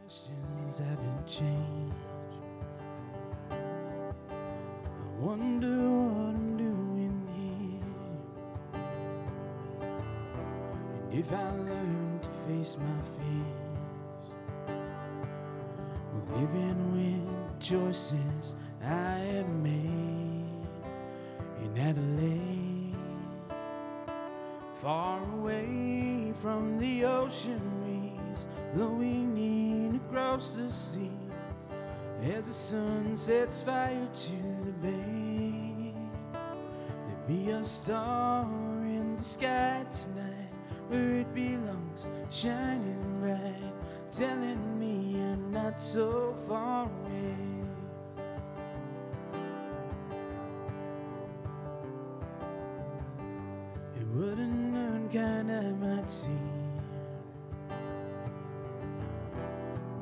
questions haven't changed. I wonder what I'm doing here, and if I learn to face my fears, or living with the choices I have made in Adelaide, far away from the ocean breeze blowing in across the sea, as the sun sets fire to the bay. There'll be a star in the sky tonight where it belongs, shining bright, telling me I'm not so far away. It wouldn't hurt kind I might see,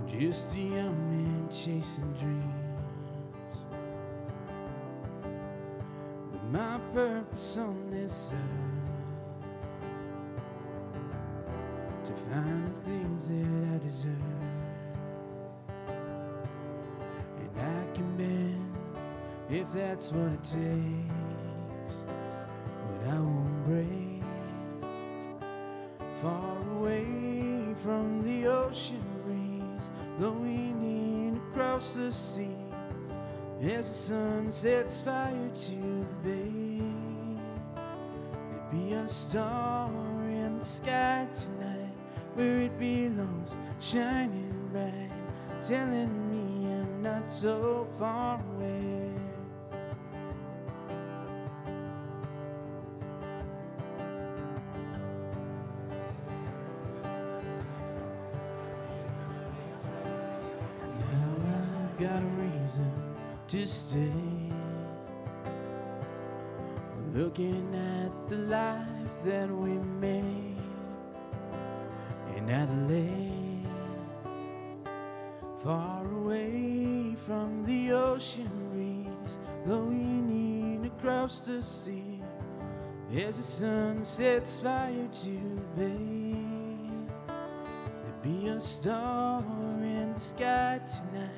just a young man chasing dreams. But my purpose on this earth, to find the things that I deserve. And I can bend if that's what it takes, but I won't break. Far away from the ocean breeze blowing in across the sea, as the sun sets fire to the bay. There'll be a star in the sky tonight where it belongs, shining bright, telling me I'm not so far away. Got a reason to stay, looking at the life that we made in Adelaide, far away from the ocean breeze blowing in across the sea, as the sun sets fire to the bay. There'll be a star in the sky tonight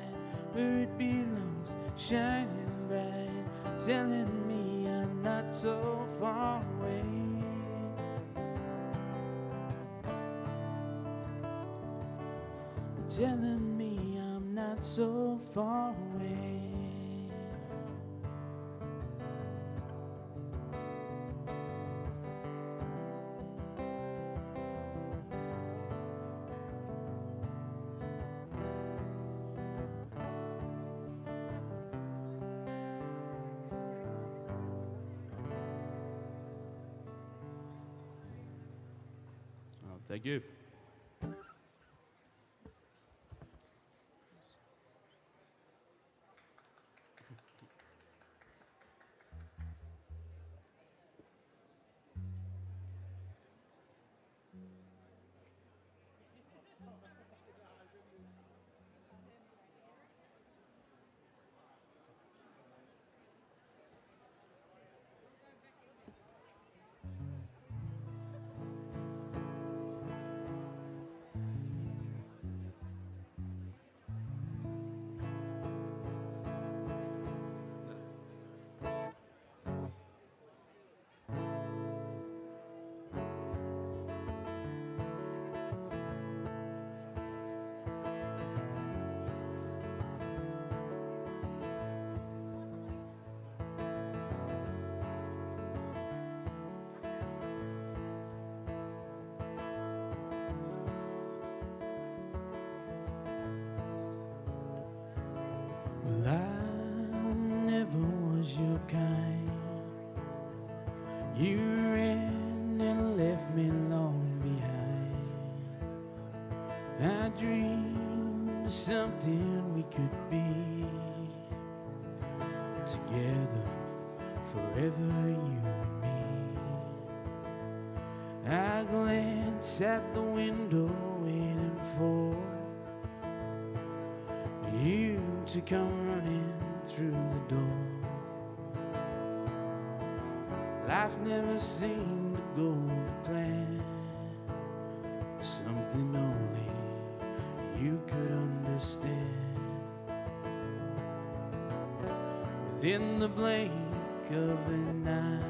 where it belongs, shining bright, telling me I'm not so far away. Telling me I'm not so far away. Thank you. Well, I never was your kind. You ran and left me alone behind. I dreamed of something we could be together forever, you and me. I glance at the window waiting for you to come running through the door. Life never seemed to go to plan, something only you could understand. understand. Within the blink of an eye,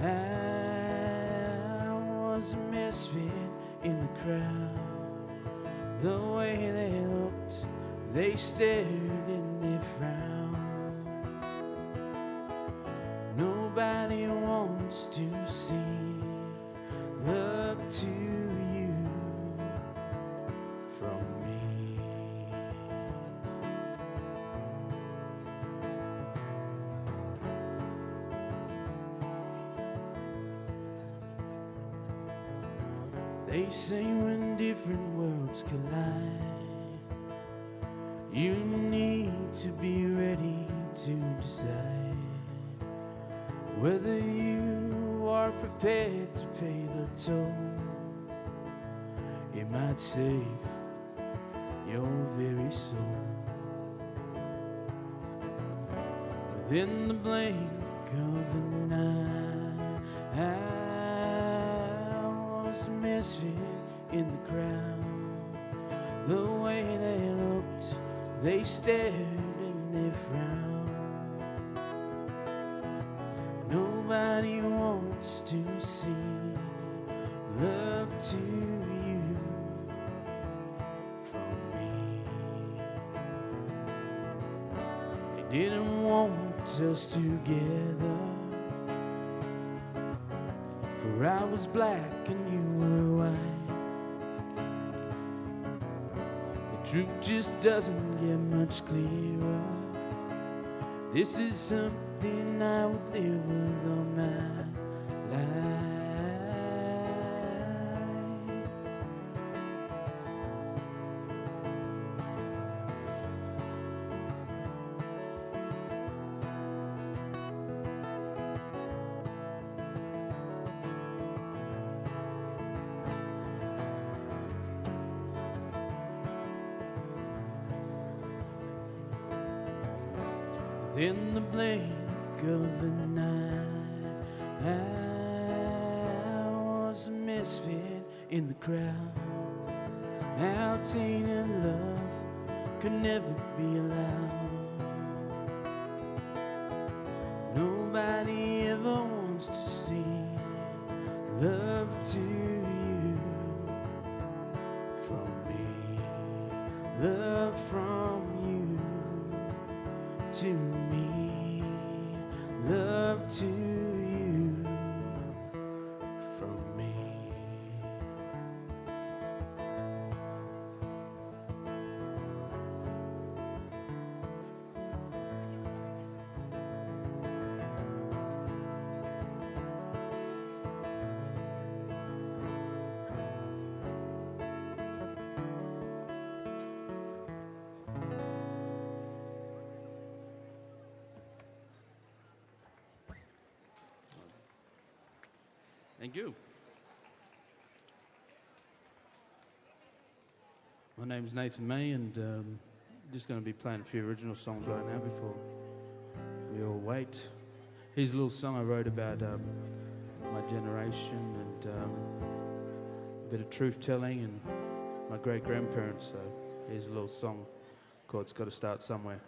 I was a misfit in the crowd. The way they looked, they stared and they frowned. Nobody wants to see, look to you from me. They say when different worlds collide, you need to be ready to decide whether you are prepared to pay the toll. It might save your very soul. Within the blink of an eye, I was a misfit in the crowd. The way they looked, they stared and they frowned. Nobody wants to see love to you from me. They didn't want us together, for I was black and you were white. The truth just doesn't get much clearer. This is something I would live with all my life. In the blink of an eye, I was a misfit in the crowd. How tainted love could never be allowed. Nobody ever wants to see love to you from me, love from you to me, love to you from me. Thank you. My name's Nathan May, and just going to be playing a few original songs right now before we all wait. Here's a little song I wrote about my generation and a bit of truth-telling and my great-grandparents. So here's a little song called It's Gotta Start Somewhere.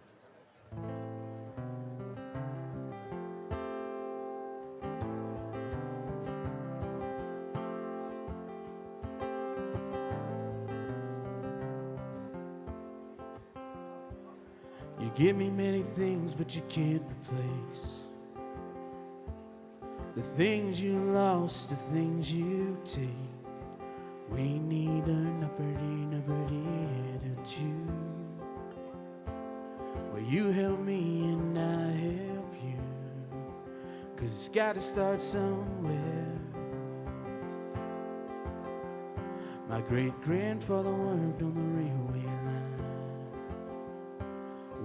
You give me many things, but you can't replace the things you lost, the things you take. We need an uppity attitude where you help me and I help you, 'cause it's gotta start somewhere. My great-grandfather worked on the railway line,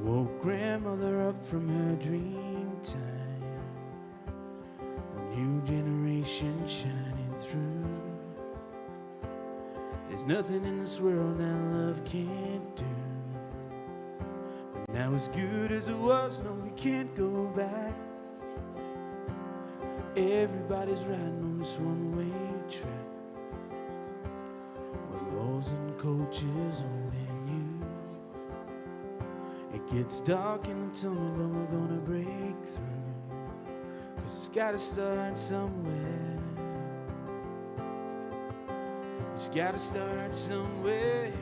woke grandmother up from her dream time. A new generation shining through. There's nothing in this world that love can't do. But now as good as it was, no, we can't go back. Everybody's riding on this one-way track, with laws and coaches holding you. Gets dark in the tunnel, but we're gonna break through. 'Cause it's gotta start somewhere. It's gotta start somewhere.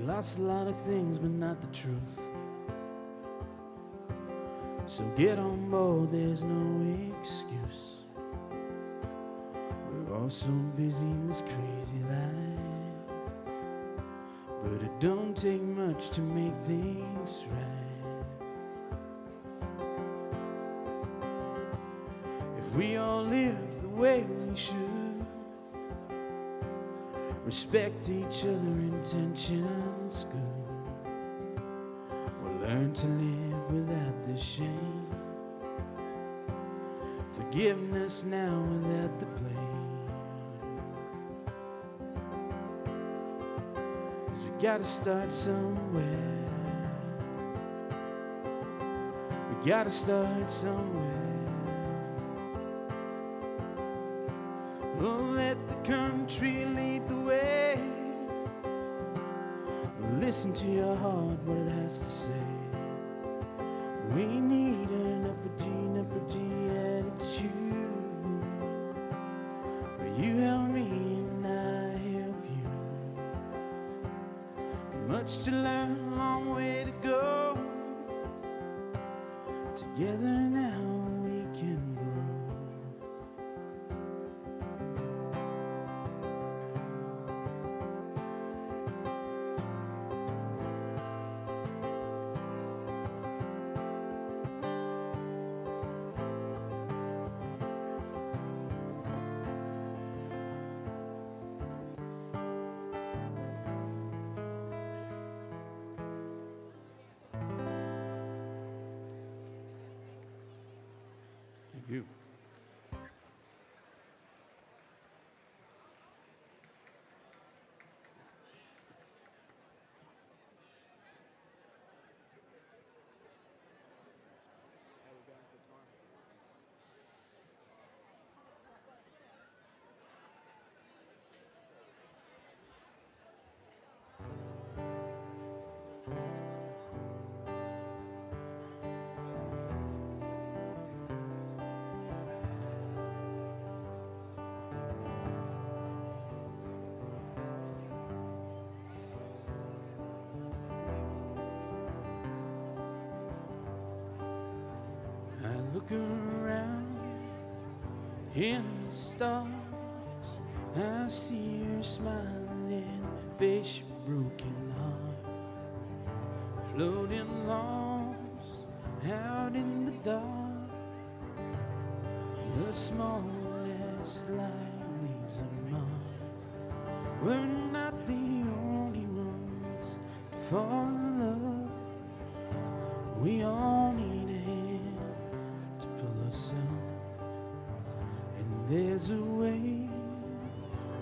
Lost a lot of things, but not the truth. So get on board, there's no excuse. We're all so busy in this crazy life, but it don't take much to make things right. If we all live the way we should, respect each other, intentions good, we'll learn to live without the shame, forgiveness now without the blame. 'Cause we gotta start somewhere. We gotta start somewhere. Oh, let the country lead the way. Listen to your heart, what it has to say. We need an upper G attitude. But you help me and I help you. Much to learn, long way to go. Together now we can grow. Thank you. Look around in the stars, I see your smiling face, your broken heart, floating lost out in the dark. The smallest light leaves a mark. We're not the only ones to fall in love. We all need a hand to pull us up, and there's a way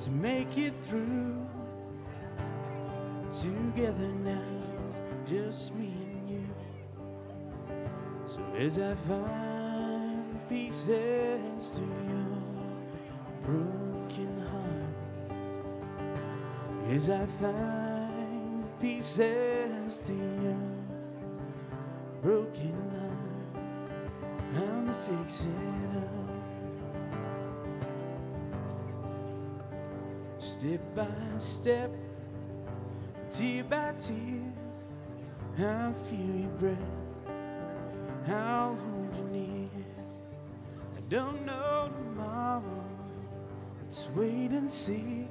to make it through. Together now, just me and you. So as I find pieces to your broken heart, as I find pieces to your broken heart, I'm gonna fix it up. Step by step, tear by tear, I'll feel your breath, I'll hold you near. I don't know tomorrow, let's wait and see.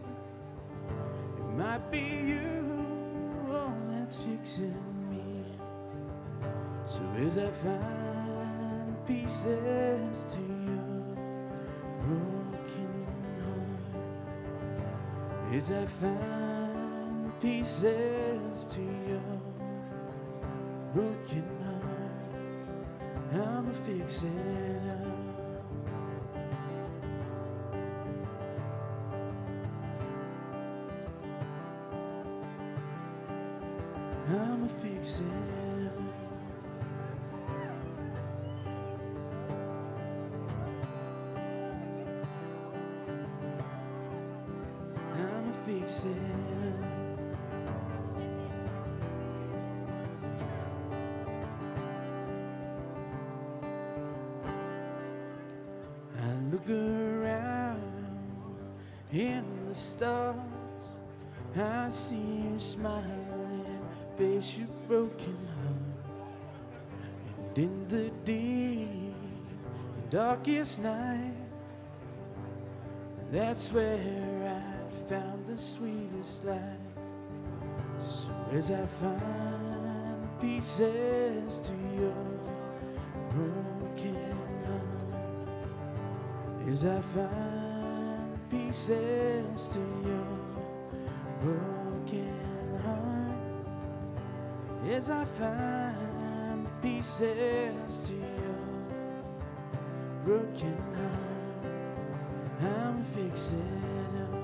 It might be you, oh, that's fixing me. So as I find pieces to your broken heart, as I find pieces to your broken heart, I'ma fix it up. I'ma fix it. I'ma fix it. I look around in the stars, I see you smiling, face your broken heart. And in the deep, darkest night, that's where I found the sweetest light. So as I find pieces to your broken heart, as I find pieces to your broken heart, as I find pieces to your broken heart, I'm fixing up.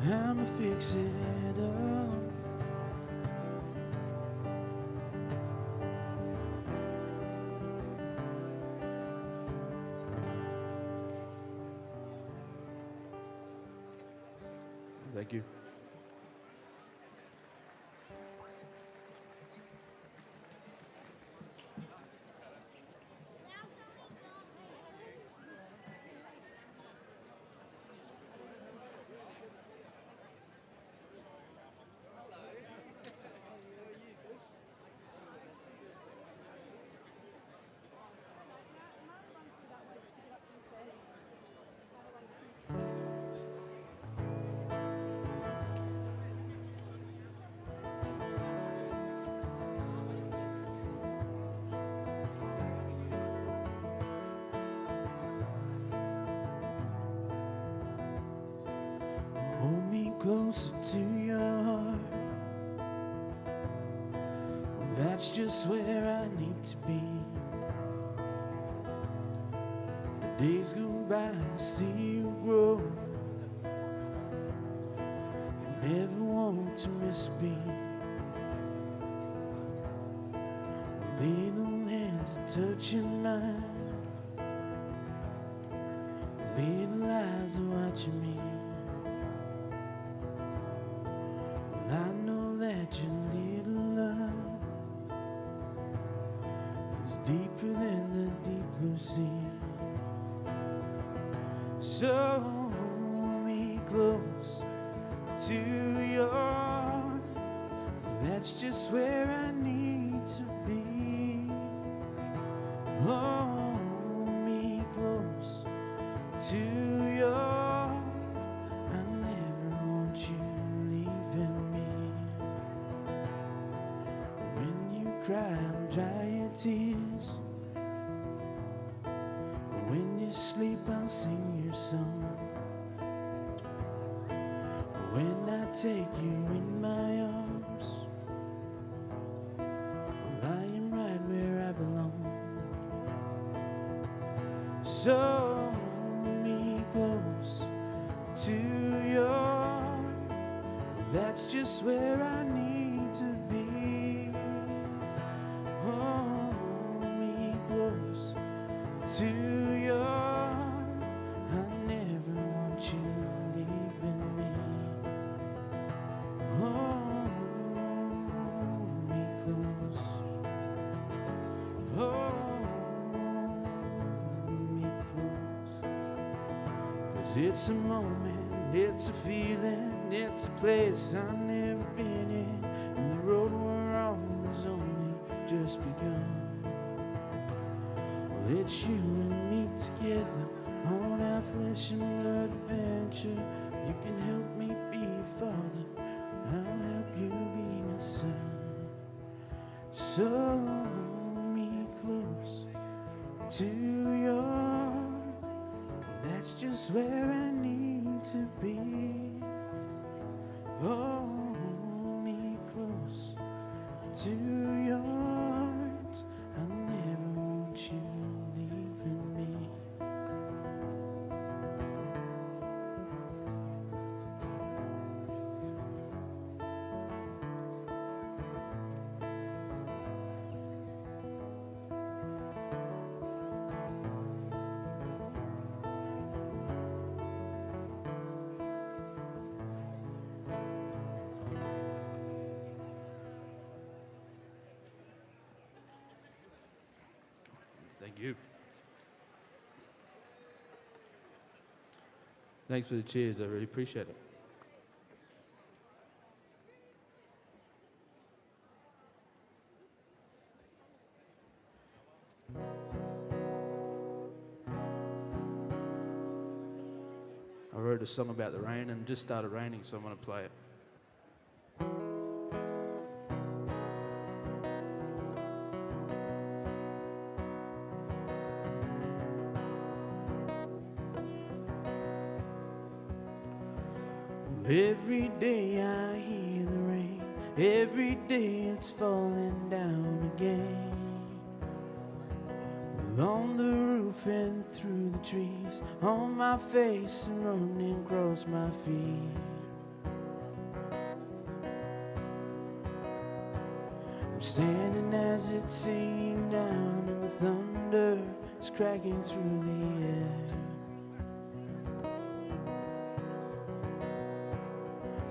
I'ma fix it up. Thank you. Hold me closer to your heart. Well, that's just where I need to be. The days go by, still you grow. You never want to miss a beat. Little hands are touching mine. Little eyes are watching me. I know that your little love is deeper than the deep blue sea. So hold me close to your heart. That's just where I need to be. Hold me close to your heart. I never want you leaving me. When you cry, I'll dry your tears. When you sleep, I'll sing your song. When I take you in my arms, well, I am right where I belong. So hold me close to your heart. That's just where I need to be. Hold me close to your heart. I never want you leaving me. Hold me close. Hold me close. 'Cause it's a moment, it's a feeling, it's a place I've never been in, and the road we're on has only just begun. Well, it's you and me together on our flesh and blood adventure. You can help me be your father, I'll help you be my son. So hold me close to your heart. That's just where I need to be. Hold me close to your heart. I never want you leaving me. Thank you. Thanks for the cheers. I really appreciate it. I wrote a song about the rain and it just started raining, so I'm going to play it. Every day I hear the rain, every day it's falling down again. On the roof and through the trees, on my face and running across my feet. I'm standing as it's singing down and the thunder is cracking through the air.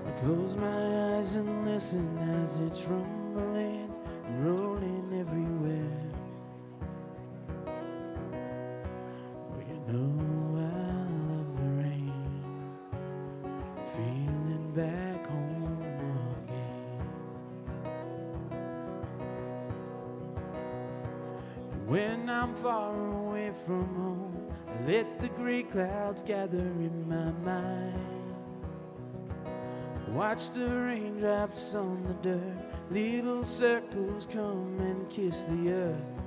I close my eyes and listen as it's rumbling and rolling everywhere. I love the rain, feeling back home again. And when I'm far away from home, I let the gray clouds gather in my mind. Watch the raindrops on the dirt, little circles come and kiss the earth.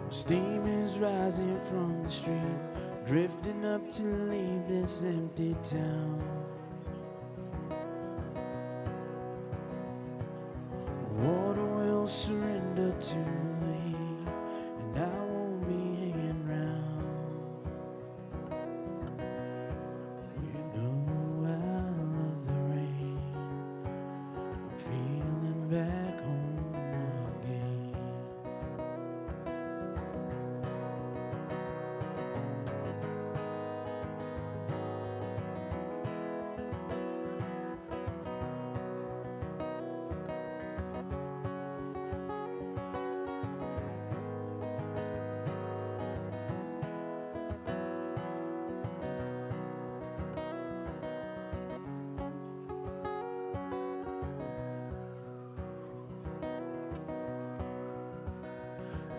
Steam is rising from the street, drifting up to leave this empty town. Water will surrender to the heat, and I won't be hanging round. You know I love the rain, I'm feeling back home again.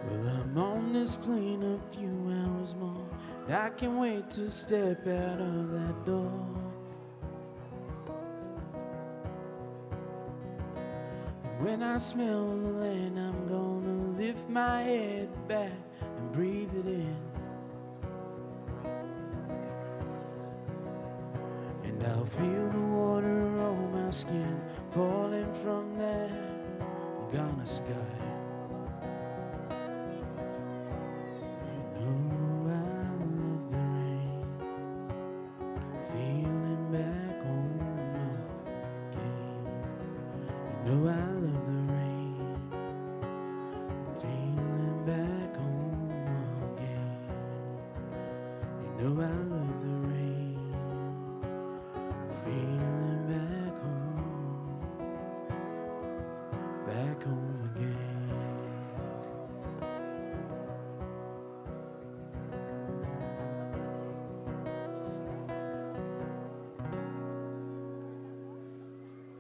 Well, I'm on this plane a few hours more, and I can't wait to step out of that door. And when I smell the land, I'm gonna lift my head back and breathe it in. And I'll feel the water on my skin, falling from that Ghana sky. I love the rain, feeling back home again. You know I love the rain, feeling back home again.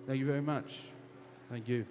Thank you very much. Thank you.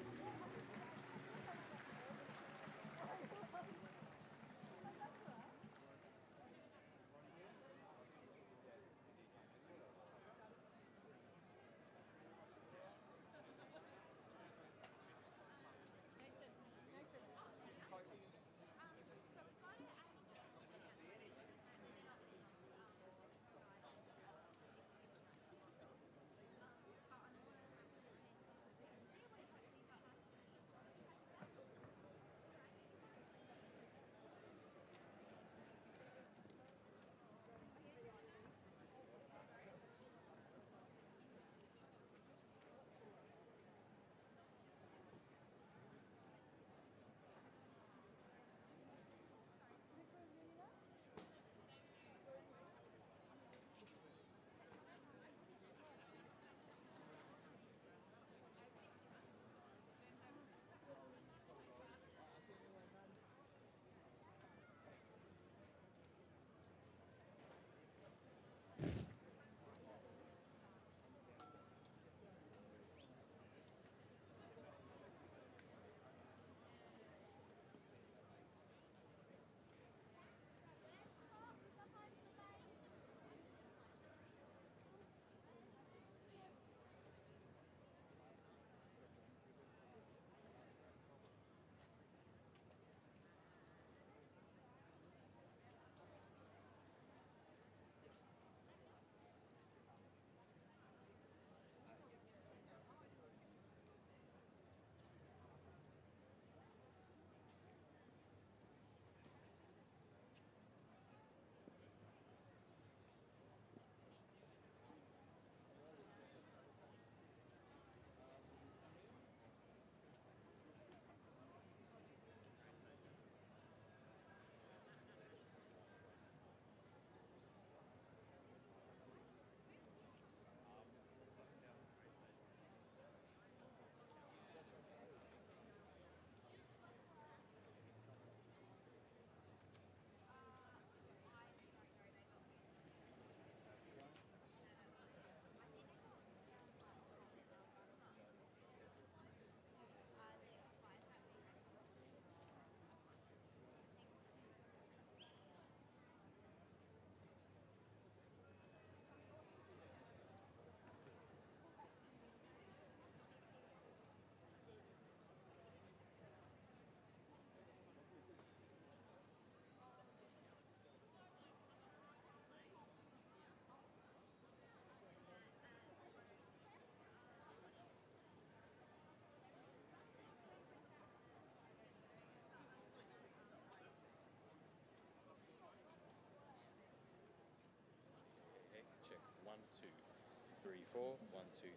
3, 4. 1, 2, 3.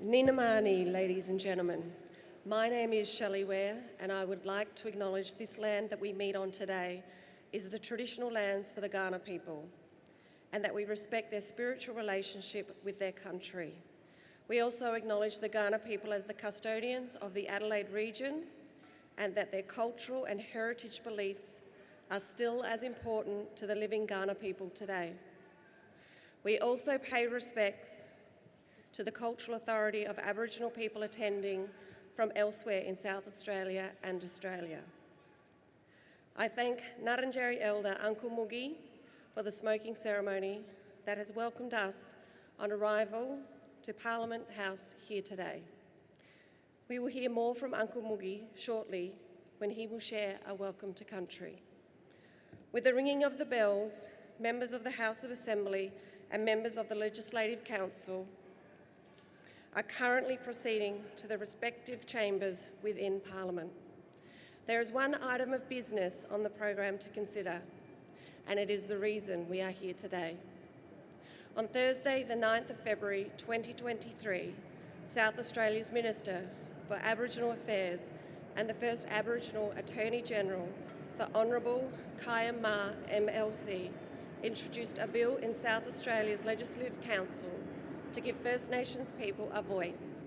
Ninamani, ladies and gentlemen. My name is Shelley Ware, and I would like to acknowledge this land that we meet on today is the traditional lands for the Kaurna people, and that we respect their spiritual relationship with their country. We also acknowledge the Kaurna people as the custodians of the Adelaide region, and that their cultural and heritage beliefs are still as important to the living Kaurna people today. We also pay respects to the cultural authority of Aboriginal people attending from elsewhere in South Australia and Australia. I thank Ngarrindjeri Elder Uncle Moogie for the smoking ceremony that has welcomed us on arrival to Parliament House here today. We will hear more from Uncle Moogie shortly when he will share a welcome to country. With the ringing of the bells, members of the House of Assembly and members of the Legislative Council are currently proceeding to the respective chambers within Parliament. There is one item of business on the program to consider, and it is the reason we are here today. On Thursday, the 9th of February 2023, South Australia's Minister for Aboriginal Affairs and the first Aboriginal Attorney-General, the Honourable Kaya Ma MLC, introduced a bill in South Australia's Legislative Council to give First Nations people a voice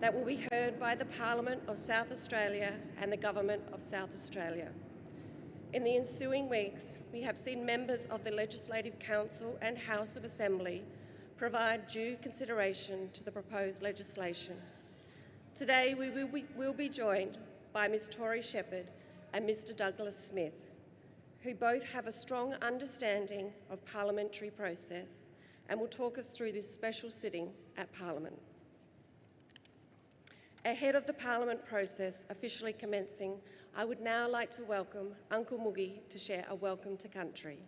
that will be heard by the Parliament of South Australia and the Government of South Australia. In the ensuing weeks, we have seen members of the Legislative Council and House of Assembly provide due consideration to the proposed legislation. Today, we will be joined by Ms Tori Shepherd and Mr Douglas Smith, who both have a strong understanding of parliamentary process and will talk us through this special sitting at Parliament. Ahead of the Parliament process officially commencing, I would now like to welcome Uncle Moogie to share a welcome to country.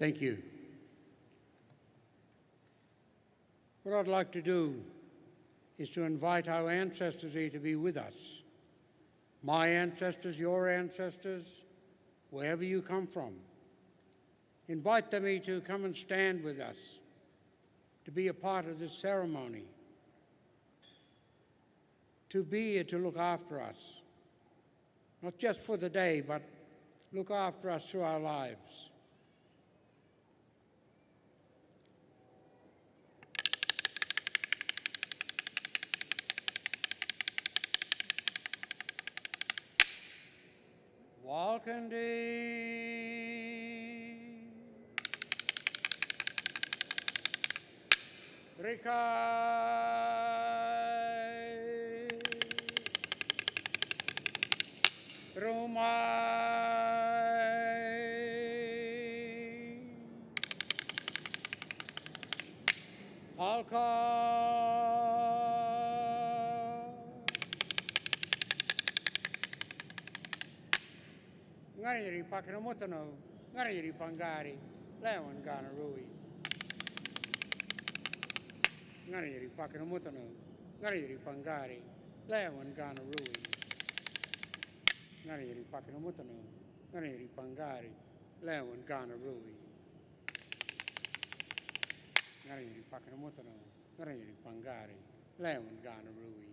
Thank you. What I'd like to do is to invite our ancestors here to be with us. My ancestors, your ancestors, wherever you come from. Invite them here to come and stand with us, to be a part of this ceremony, to be here to look after us, not just for the day, but look after us through our lives. Falkandi, Rikai, Rumai, Falka, Ngari Pakanamutano, Ngari Pangari, Lewan Gana Rui. Ngari Pakanamutano, Ngari Pangari, Lewan Gana Rui. Ngari Pakanamutano, Ngari Pangari, Lewan Gana Rui. Ngari Pakanamutano, Ngari Pangari, Lewan Gana Rui.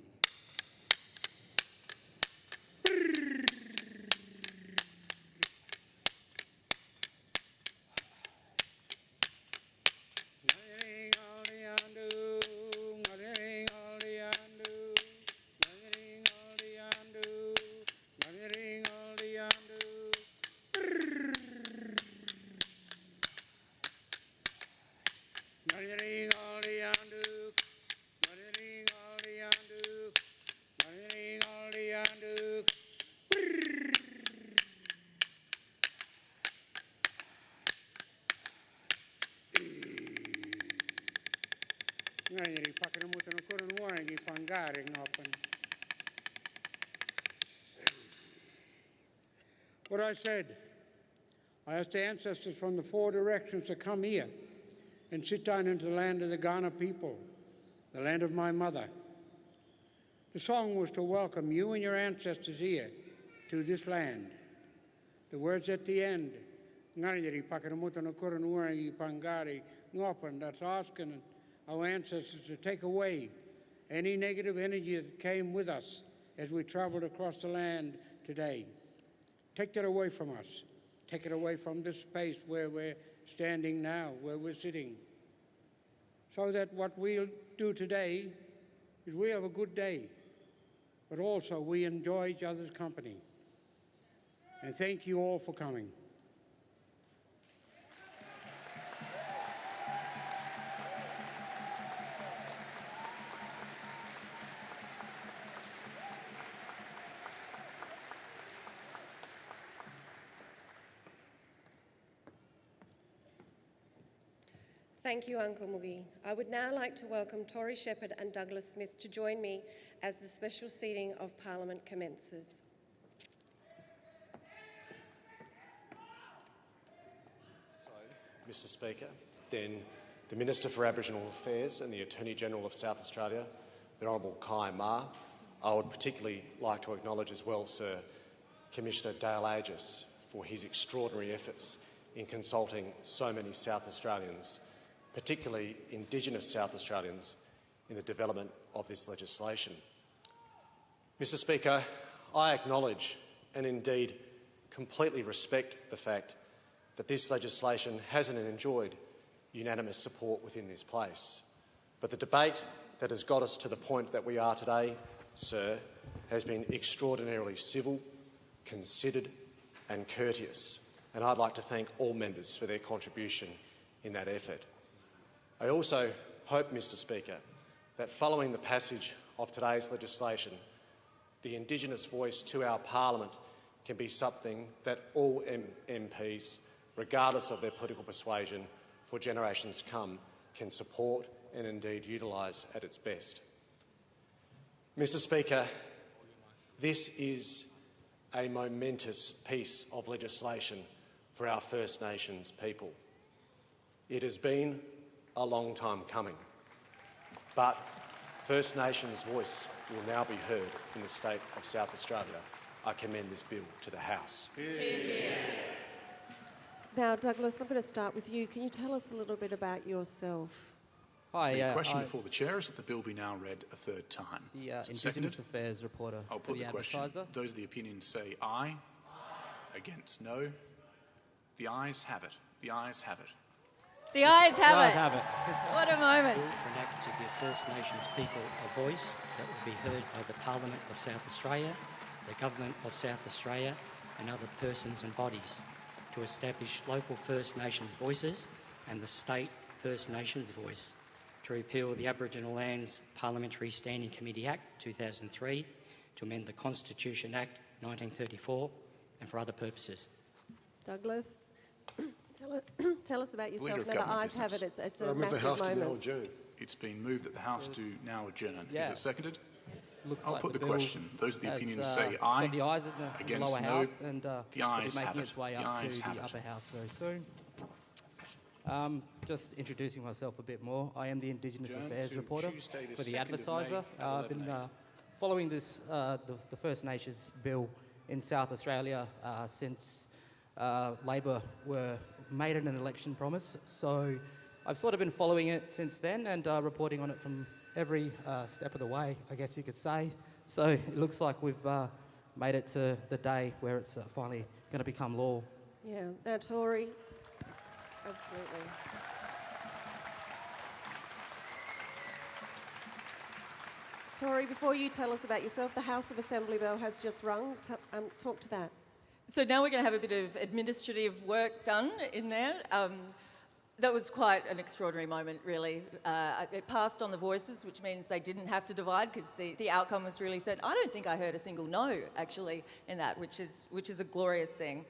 What I said, I asked the ancestors from the 4 directions to come here and sit down into the land of the Ghana people, the land of my mother. The song was to welcome you and your ancestors here to this land. The words at the end, that's asking our ancestors to take away any negative energy that came with us as we traveled across the land today. Take that away from us. Take it away from this space where we're standing now, where we're sitting. So that what we'll do today is we have a good day, but also we enjoy each other's company. And thank you all for coming. Thank you, Uncle Moogie. I would now like to welcome Tory Shepherd and Douglas Smith to join me as the special seating of Parliament commences. So, Mr Speaker, then the Minister for Aboriginal Affairs and the Attorney-General of South Australia, the Honourable Kai Ma. I would particularly like to acknowledge as well, Sir, Commissioner Dale Aegis for his extraordinary efforts in consulting so many South Australians, particularly Indigenous South Australians, in the development of this legislation. Mr Speaker, I acknowledge and indeed completely respect the fact that this legislation hasn't enjoyed unanimous support within this place. But the debate that has got us to the point that we are today, sir, has been extraordinarily civil, considered and courteous, and I'd like to thank all members for their contribution in that effort. I also hope, Mr Speaker, that following the passage of today's legislation, the Indigenous voice to our Parliament can be something that all MPs, regardless of their political persuasion, for generations to come, can support and indeed utilise at its best. Mr Speaker, this is a momentous piece of legislation for our First Nations people. It has been a long time coming, but First Nations voice will now be heard in the state of South Australia. I commend this bill to the House. Now, Douglas, I'm going to start with you. Can you tell us a little bit about yourself? Hi. The question before the chair is that the bill be now read a third time. The Indigenous Affairs reporter. I'll put the question. Advertiser. Those of the opinions say aye. Against no. The ayes have it. The ayes have it. The ayes have The it. ayes have it. What a moment. Bill for an act to give First Nations people a voice that will be heard by the Parliament of South Australia, the Government of South Australia and other persons and bodies to establish local First Nations voices and the state First Nations voice, to repeal the Aboriginal Lands Parliamentary Standing Committee Act 2003, to amend the Constitution Act 1934, and for other purposes. Douglas, tell us about yourself. of Now the government ayes have it. business. It's a massive the House to now moment. adjourn. It's been moved that the House do now adjourn. Yeah. Is it seconded? Looks I'll like put the bill question. Those of the has, opinions say aye. got the ayes in the Against, lower no. house, and The it'll ayes be have making it. its way The up to ayes have the it. upper house very soon. Just introducing myself a bit more. I am the Indigenous Adjourn Affairs to reporter Tuesday the for the 2nd of May Advertiser. at I've been 11 following this the First Nations bill in South Australia since Labor were made it an election promise. So I've sort of been following it since then and reporting on it from every step of the way, I guess you could say. So it looks like we've made it to the day where it's finally going to become law. Yeah. Now, Tori. Absolutely. Tori, before you tell us about yourself, the House of Assembly bell has just rung. Talk to that. So now we're going to have a bit of administrative work done in there. That was quite an extraordinary moment, really. It passed on the voices, which means they didn't have to divide because the outcome was really set. I don't think I heard a single no, actually, in that, which is a glorious thing.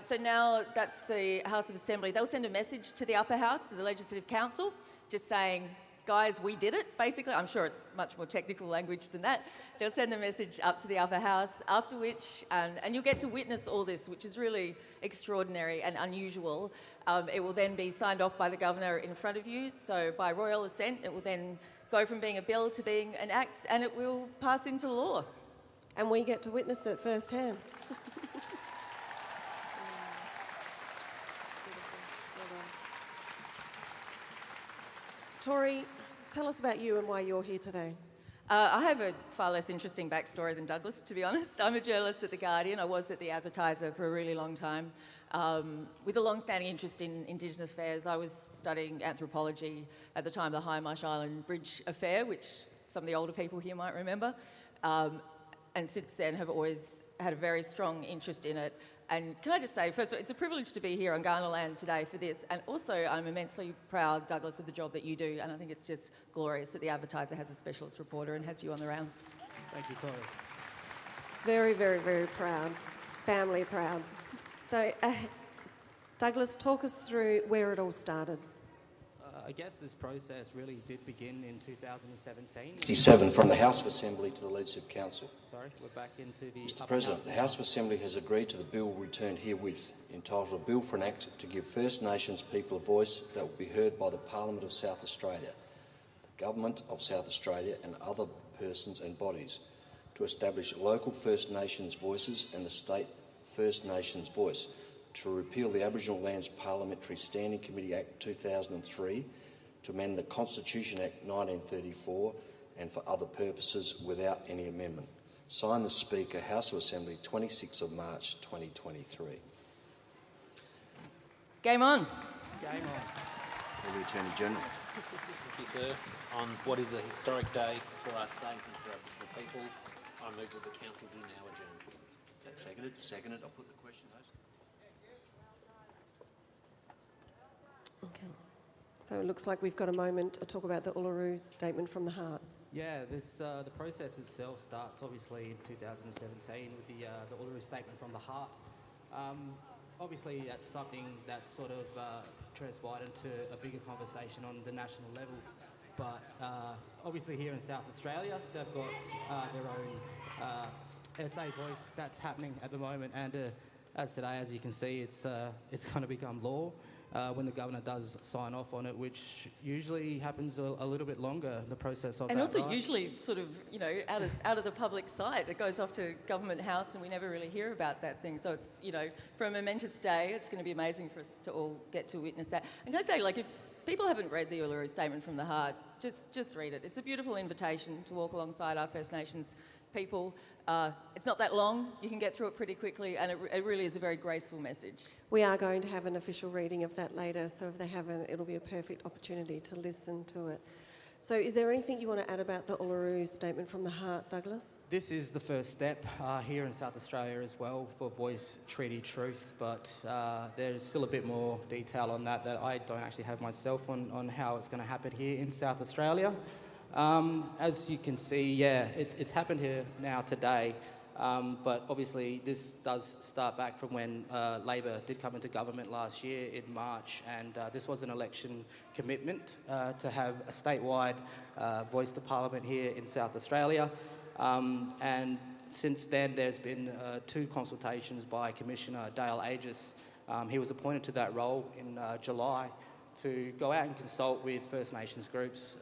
So now that's the House of Assembly. They'll send a message to the upper house, to the Legislative Council, just saying, guys, we did it, basically. I'm sure it's much more technical language than that. They'll send the message up to the upper house, after which, and you'll get to witness all this, which is really extraordinary and unusual. It will then be signed off by the Governor in front of you. So by royal assent, it will then go from being a bill to being an act, and it will pass into law. And we get to witness it firsthand. Tori, tell us about you and why you're here today. I have a far less interesting backstory than Douglas, to be honest. I'm a journalist at The Guardian. I was at The Advertiser for a really long time. With a long-standing interest in Indigenous affairs, I was studying anthropology at the time of the High Marsh Island Bridge affair, which some of the older people here might remember. And since then have always had a very strong interest in it. And can I just say, first of all, it's a privilege to be here on Kaurna land today for this. And also, I'm immensely proud, Douglas, of the job that you do. And I think it's just glorious that The Advertiser has a specialist reporter and has you on the rounds. Thank you, Tori. Very, very, very proud. Family proud. So, Douglas, talk us through where it all started. I guess this process really did begin in 2017. 67 from the House of Assembly to the Legislative Council. Sorry, we're back into the... Mr President, the House of Assembly has agreed to the bill returned herewith, entitled A Bill for an Act to give First Nations people a voice that will be heard by the Parliament of South Australia, the Government of South Australia and other persons and bodies, to establish local First Nations voices and the state First Nations voice, to repeal the Aboriginal Lands Parliamentary Standing Committee Act 2003, to amend the Constitution Act 1934 and for other purposes without any amendment. Signed the Speaker, House of Assembly, 26th of March 2023. Game on. Game on. For the Attorney General. Thank you, sir. On what is a historic day for our state and for Aboriginal people, I move that the Council do now adjourn. That's seconded. Seconded. I'll put the question, those. Okay. So it looks like we've got a moment to talk about the Uluru Statement from the Heart. Yeah, the process itself starts obviously in 2017 with the Uluru Statement from the Heart. Obviously, that's something that sort of transpired into a bigger conversation on the national level. But obviously here in South Australia, they've got their own SA voice that's happening at the moment. And as today, as you can see, it's going to become law when the governor does sign off on it, which usually happens a little bit longer, the process of And that, also right? usually sort of, out of the public sight. It goes off to Government House and we never really hear about that thing. So it's, for a momentous day, it's going to be amazing for us to all get to witness that. And can I say, if people haven't read the Uluru Statement from the Heart, just read it. It's a beautiful invitation to walk alongside our First Nations people. It's not that long. You can get through it pretty quickly, and it really is a very graceful message. We are going to have an official reading of that later, so if they haven't, it'll be a perfect opportunity to listen to it. So is there anything you want to add about the Uluru Statement from the Heart, Douglas? This is the first step here in South Australia as well for Voice Treaty Truth, but there's still a bit more detail on that I don't actually have myself on how it's going to happen here in South Australia. As you can see, yeah, it's happened here now today, but obviously this does start back from when Labor did come into government last year in March, and this was an election commitment to have a statewide voice to Parliament here in South Australia. And since then, there's been 2 consultations by Commissioner Dale Aegis. He was appointed to that role in July to go out and consult with First Nations groups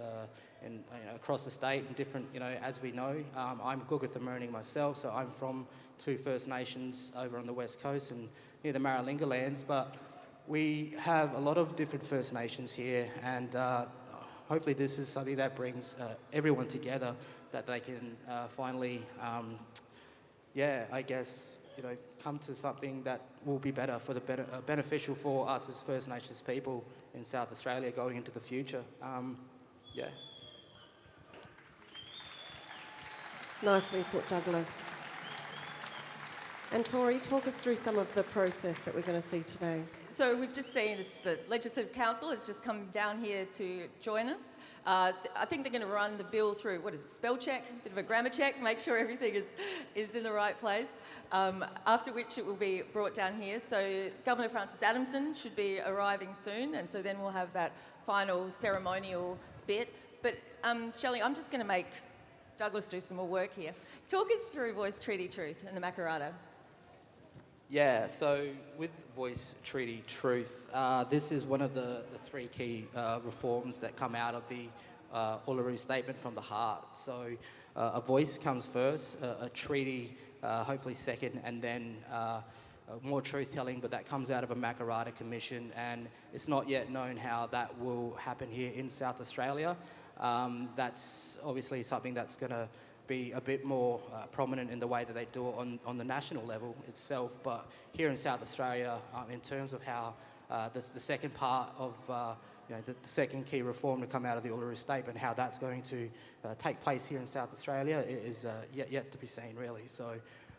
across the state and different, as we know. I'm Gugatha myself, so I'm from 2 First Nations over on the West Coast and near the Maralinga lands, but we have a lot of different First Nations here, and hopefully this is something that brings everyone together, that they can finally, come to something that will be better for the beneficial for us as First Nations people in South Australia going into the future. Nicely put, Douglas. And Tori, talk us through some of the process that we're going to see today. So we've just seen the Legislative Council has just come down here to join us. I think they're going to run the bill through, spell check, a bit of a grammar check, make sure everything is in the right place, after which it will be brought down here. So Governor Francis Adamson should be arriving soon, and so then we'll have that final ceremonial bit. But Shelley, I'm just going to make Douglas do some more work here. Talk us through Voice Treaty Truth and the Makarrata. Yeah, so with Voice Treaty Truth, this is one of the 3 key reforms that come out of the Uluru Statement from the Heart. So a voice comes first, a treaty hopefully second, and then more truth-telling, but that comes out of a Makarrata Commission, and it's not yet known how that will happen here in South Australia. That's obviously something that's going to be a bit more prominent in the way that they do it on the national level itself. But here in South Australia, in terms of how the second part of the second key reform to come out of the Uluru Statement, how that's going to take place here in South Australia is yet to be seen, really. So,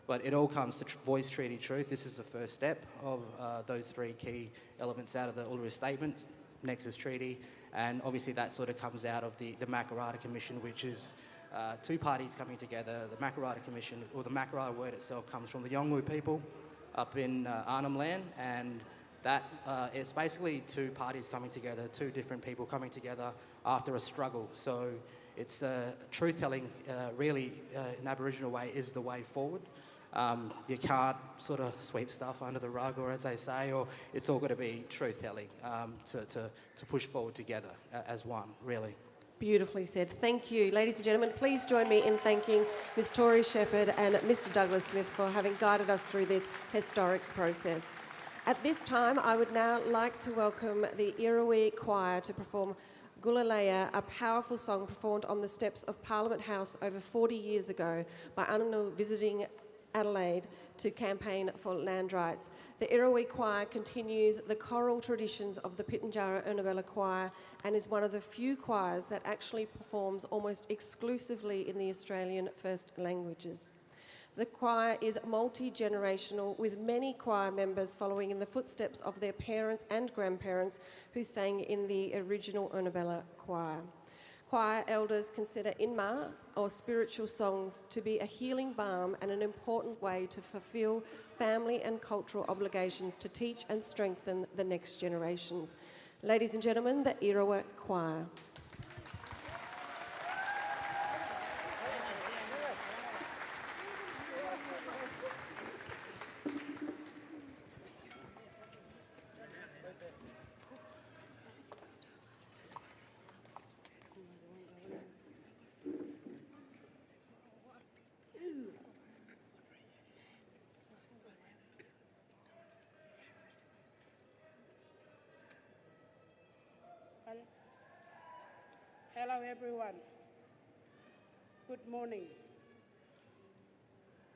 but it all comes to Voice Treaty Truth. This is the first step of those 3 key elements out of the Uluru Statement, Nexus Treaty, and obviously that sort of comes out of the Makarrata Commission, which is 2 parties coming together. The Makarrata Commission, or the Makarrata word itself, comes from the Yolngu people up in Arnhem Land, and that it's basically 2 parties coming together, 2 different people coming together after a struggle. So it's truth-telling, really, in Aboriginal way, is the way forward. You can't sort of sweep stuff under the rug, or as they say, or it's all got to be truth-telling to push forward together as one, really. Beautifully said. Thank you. Ladies and gentlemen, please join me in thanking Ms Tori Shepherd and Mr Douglas Smith for having guided us through this historic process. At this time, I would now like to welcome the Irrawee Choir to perform Gulalaya, a powerful song performed on the steps of Parliament House over 40 years ago by Anungu visiting Adelaide to campaign for land rights. The Irrawee Choir continues the choral traditions of the Pitjantjatjara Ernabella Choir and is one of the few choirs that actually performs almost exclusively in the Australian first languages. The choir is multi-generational, with many choir members following in the footsteps of their parents and grandparents who sang in the original Ernabella Choir. Choir elders consider Inma, or spiritual songs, to be a healing balm and an important way to fulfil family and cultural obligations to teach and strengthen the next generations. Ladies and gentlemen, the Irrawee Choir. Hello everyone. Good morning.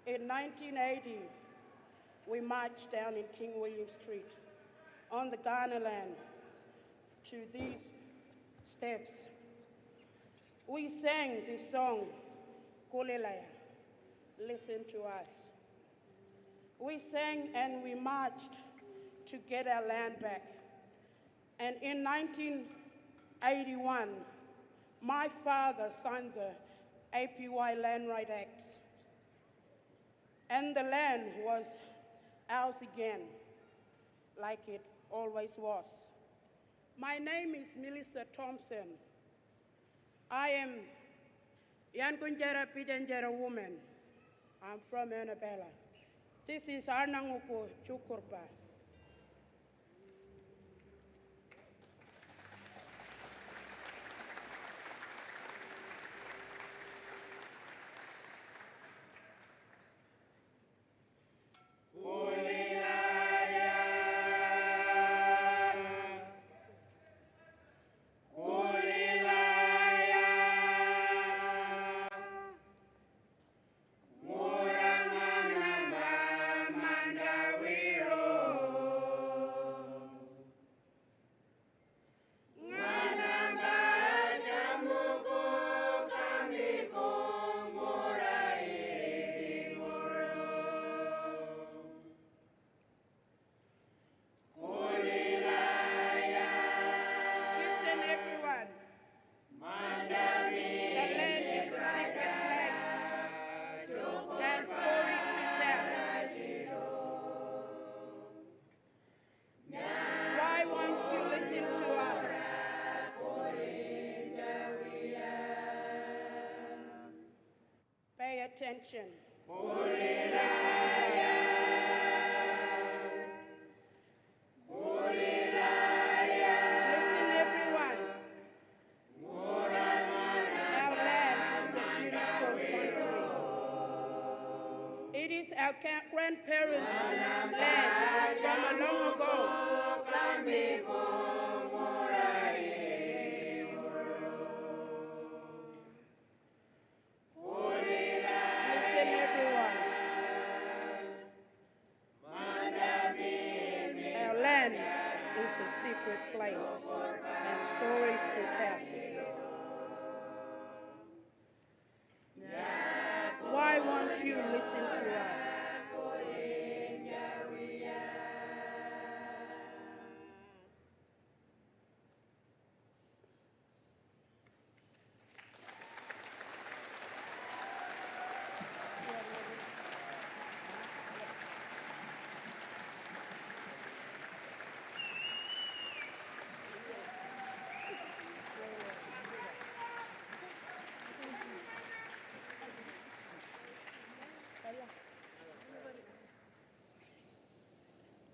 In 1980, we marched down in King William Street on the Kaurna land to these steps We sang this song, Kulelaya, listen to us. We sang and we marched to get our land back. And in 1981, my father signed the APY Land Right Act. And the land was ours again, like it always was. My name is Melissa Thompson. I am Yankunjara Pijanjara woman. I'm from Annabella. This is Arnanguko Chukurpa. Attention. Listen, everyone. Our land is a beautiful country. It is our grandparents' land from a long ago. It's a secret place and stories to tell. Why won't you listen to us?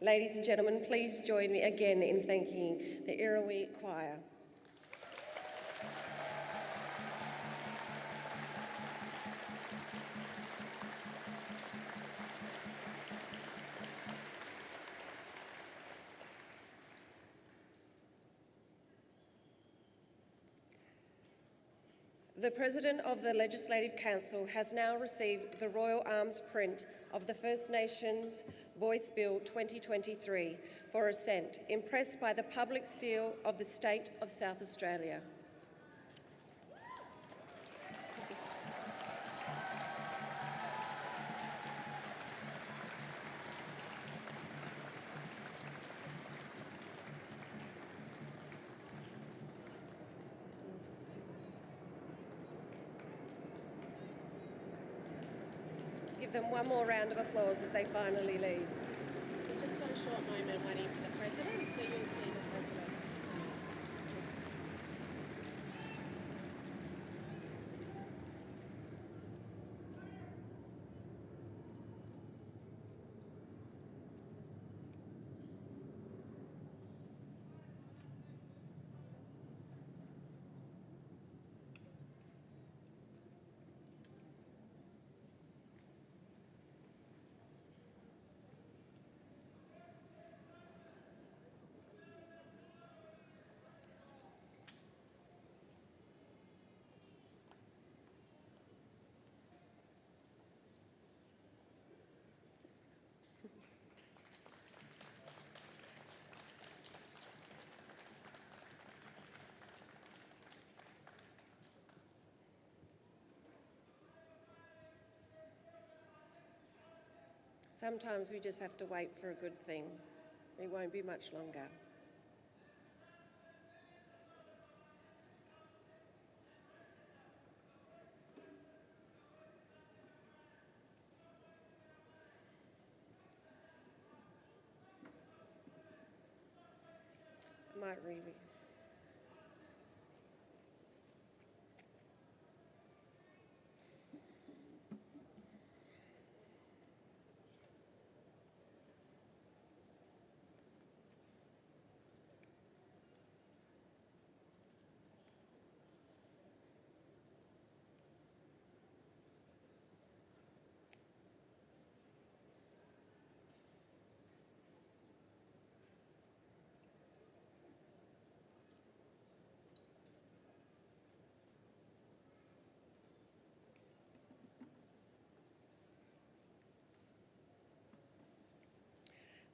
Ladies and gentlemen, please join me again in thanking the Irawi Choir. The President of the Legislative Council has now received the Royal Arms print of the First Nations Voice Bill 2023 for assent, impressed by the public steel of the State of South Australia. Give them one more round of applause as they finally leave. We've just got a short moment waiting for the President, so you'll see the President. Sometimes we just have to wait for a good thing. It won't be much longer. I might read it.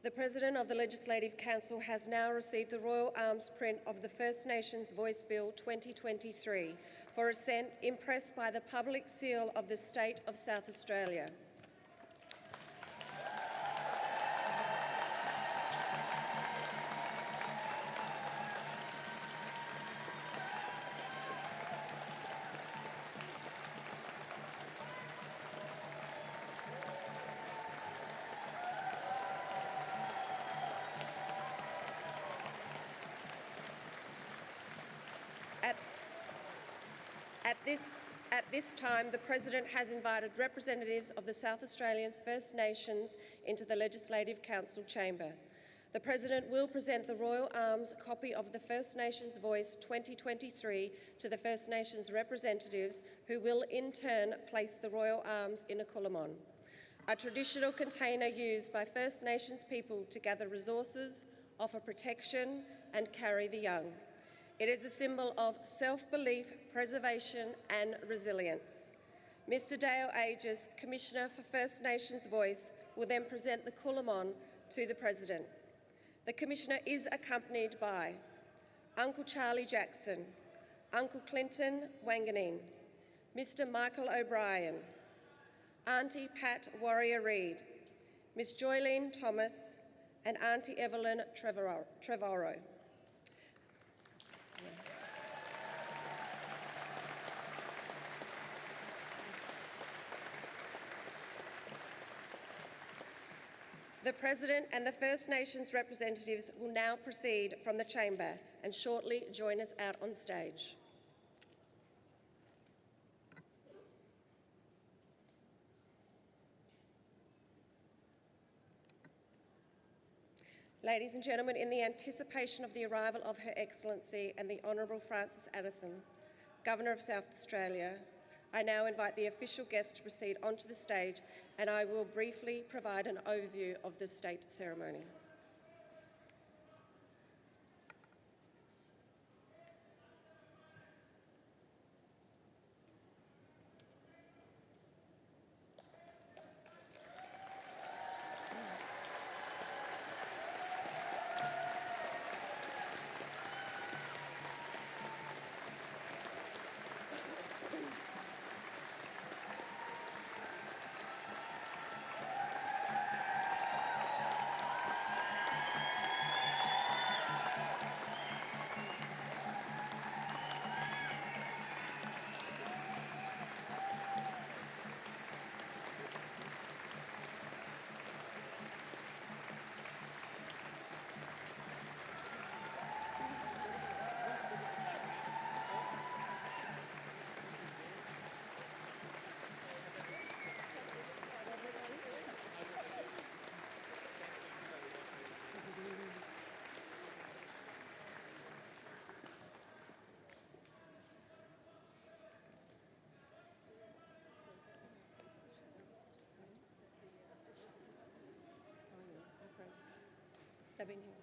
The President of the Legislative Council has now received the Royal Arms print of the First Nations Voice Bill 2023 for assent, impressed by the public seal of the State of South Australia. At this time, the President has invited representatives of the South Australian First Nations into the Legislative Council chamber. The President will present the Royal Arms copy of the First Nations Voice 2023 to the First Nations representatives, who will in turn place the Royal Arms in a kulamon, a traditional container used by First Nations people to gather resources, offer protection and carry the young. It is a symbol of self-belief, preservation and resilience. Mr Dale Aegis, Commissioner for First Nations Voice, will then present the kulamon to the President. The Commissioner is accompanied by Uncle Charlie Jackson, Uncle Clinton Wanganeen, Mr Michael O'Brien, Auntie Pat Warrior-Reid, Miss Joylene Thomas and Auntie Evelyn Trevorrow. The President and the First Nations representatives will now proceed from the chamber and shortly join us out on stage. Ladies and gentlemen, in the anticipation of the arrival of Her Excellency and the Honourable Frances Addison, Governor of South Australia, I now invite the official guests to proceed onto the stage, and I will briefly provide an overview of the state ceremony. They've been here.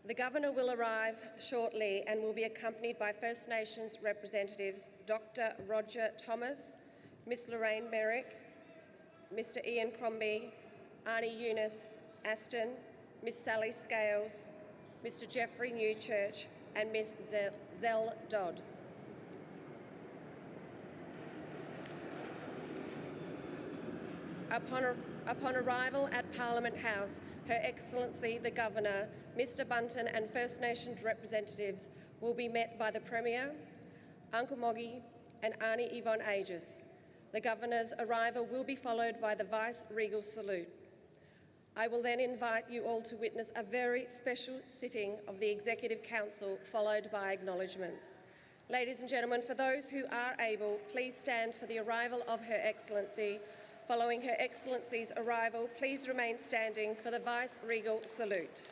The Governor will arrive shortly and will be accompanied by First Nations representatives Dr. Roger Thomas, Miss Lorraine Merrick, Mr. Ian Crombie, Arnie Eunice Aston, Miss Sally Scales, Mr. Jeffrey Newchurch and Miss Zell Dodd. Upon arrival at Parliament House, Her Excellency the Governor, Mr. Bunton and First Nations representatives will be met by the Premier, Uncle Moggy and Arnie Yvonne Aegis. The Governor's arrival will be followed by the Vice-Regal salute. I will then invite you all to witness a very special sitting of the Executive Council, followed by acknowledgements. Ladies and gentlemen, for those who are able, please stand for the arrival of Her Excellency. Following Her Excellency's arrival, please remain standing for the Vice-Regal salute.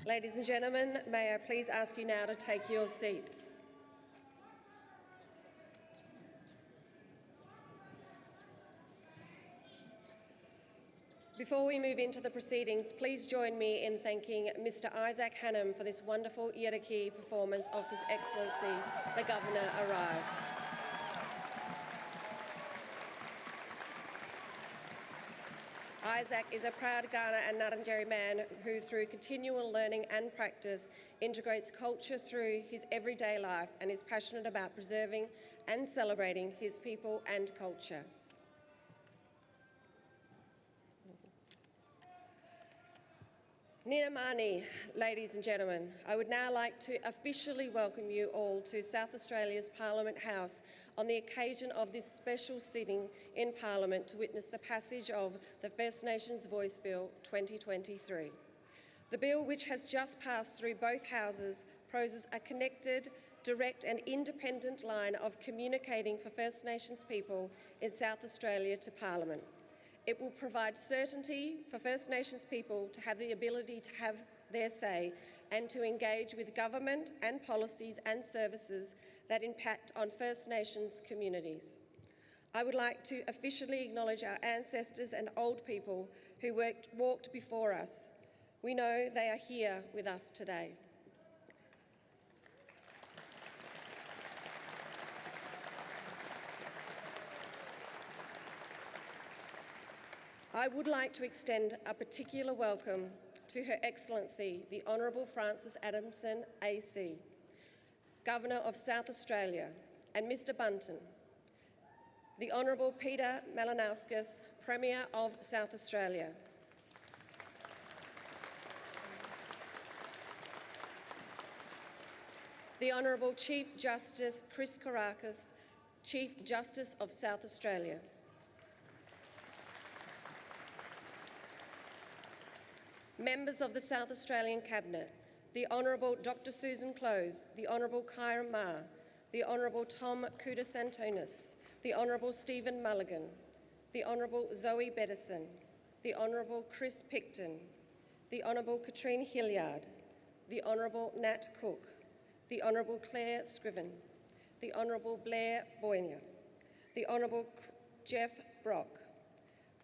Ladies and gentlemen, may I please ask you now to take your seats. Before we move into the proceedings, please join me in thanking Mr. Isaac Hannam for this wonderful Yidaki performance of His Excellency, the Governor arrived. Isaac is a proud Kaurna and Ngarrindjeri man who, through continual learning and practice, integrates culture through his everyday life and is passionate about preserving and celebrating his people and culture. Ninamani, ladies and gentlemen, I would now like to officially welcome you all to South Australia's Parliament House on the occasion of this special sitting in Parliament to witness the passage of the First Nations Voice Bill 2023. The bill, which has just passed through both houses, proposes a connected, direct and independent line of communicating for First Nations people in South Australia to Parliament. It will provide certainty for First Nations people to have the ability to have their say and to engage with government and policies and services that impact on First Nations communities. I would like to officially acknowledge our ancestors and old people who walked before us. We know they are here with us today. I would like to extend a particular welcome to Her Excellency, the Honourable Francis Adamson AC, Governor of South Australia, and Mr Bunton, the Honourable Peter Malinauskas, Premier of South Australia, the Honourable Chief Justice Chris Kourakis, Chief Justice of South Australia, members of the South Australian Cabinet, the Honourable Dr Susan Close, the Honourable Kyra Maher, the Honourable Tom Koutasantonis, the Honourable Stephen Mulligan, the Honourable Zoe Beddison, the Honourable Chris Picton, the Honourable Katrine Hilliard, the Honourable Nat Cook, the Honourable Claire Scriven, the Honourable Blair Boyner, the Honourable Jeff Brock,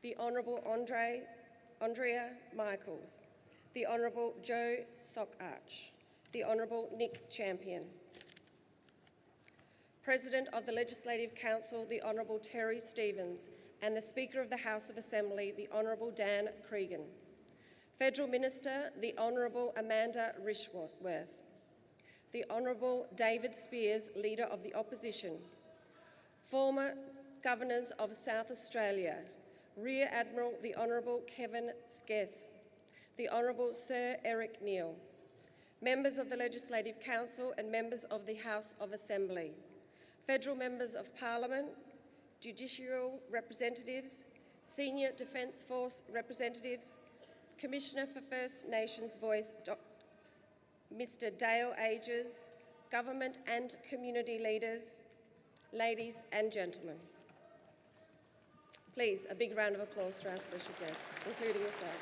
the Honourable Andrea Michaels, the Honourable Joe Sockarch, the Honourable Nick Champion, President of the Legislative Council, the Honourable Terry Stevens, and the Speaker of the House of Assembly, the Honourable Dan Cregan, Federal Minister, the Honourable Amanda Rishworth, the Honourable David Spears, Leader of the Opposition, former Governors of South Australia, Rear Admiral the Honourable Kevin Skess, the Honourable Sir Eric Neal, members of the Legislative Council and members of the House of Assembly, federal members of Parliament, judicial representatives, senior Defence Force representatives, Commissioner for First Nations Voice, Mr Dale Ages, government and community leaders, ladies and gentlemen. Please, a big round of applause for our special guests, including yourselves.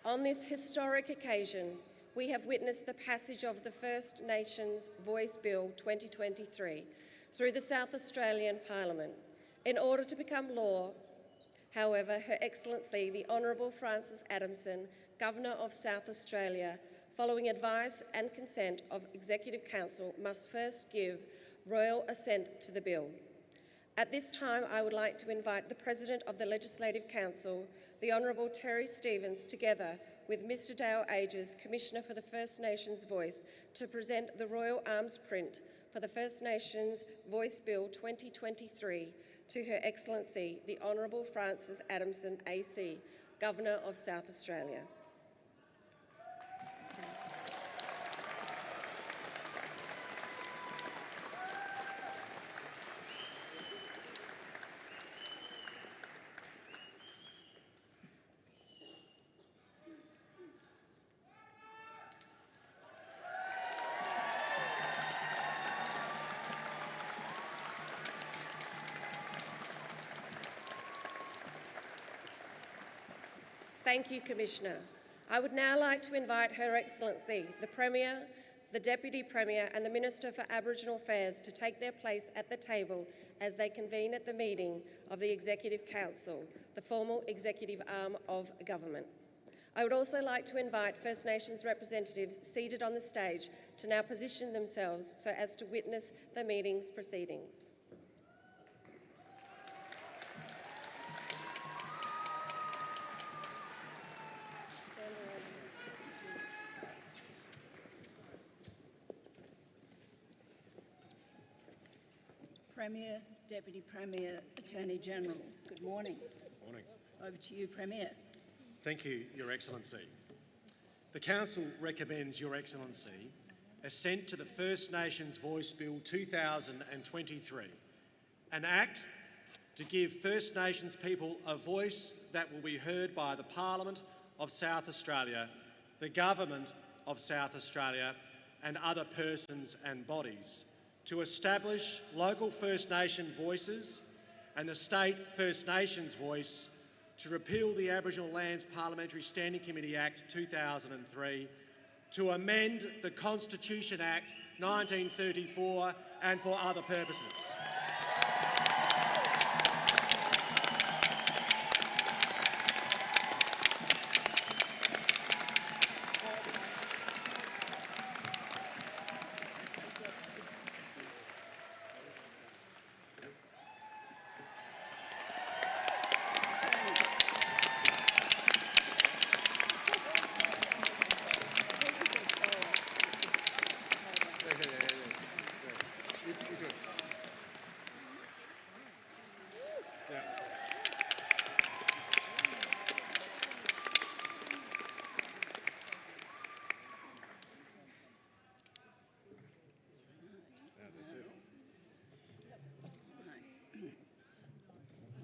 On this historic occasion, we have witnessed the passage of the First Nations Voice Bill 2023 through the South Australian Parliament. In order to become law, however, Her Excellency, the Honourable Francis Adamson, Governor of South Australia, following advice and consent of Executive Council, must first give royal assent to the bill. At this time, I would like to invite the President of the Legislative Council, the Honourable Terry Stevens, together with Mr Dale Ages, Commissioner for the First Nations Voice, to present the Royal Arms print for the First Nations Voice Bill 2023 to Her Excellency, the Honourable Francis Adamson AC, Governor of South Australia. Thank you, Commissioner. I would now like to invite Her Excellency, the Premier, the Deputy Premier and the Minister for Aboriginal Affairs to take their place at the table as they convene at the meeting of the Executive Council, the formal executive arm of government. I would also like to invite First Nations representatives seated on the stage to now position themselves so as to witness the meeting's proceedings. Premier, Deputy Premier, Attorney General. Good morning. Morning. Over to you, Premier. Thank you, Your Excellency. The Council recommends Your Excellency assent to the First Nations Voice Bill 2023, an act to give First Nations people a voice that will be heard by the Parliament of South Australia, the Government of South Australia and other persons and bodies, to establish local First Nation voices and the State First Nations voice, to repeal the Aboriginal Lands Parliamentary Standing Committee Act 2003, to amend the Constitution Act 1934 and for other purposes.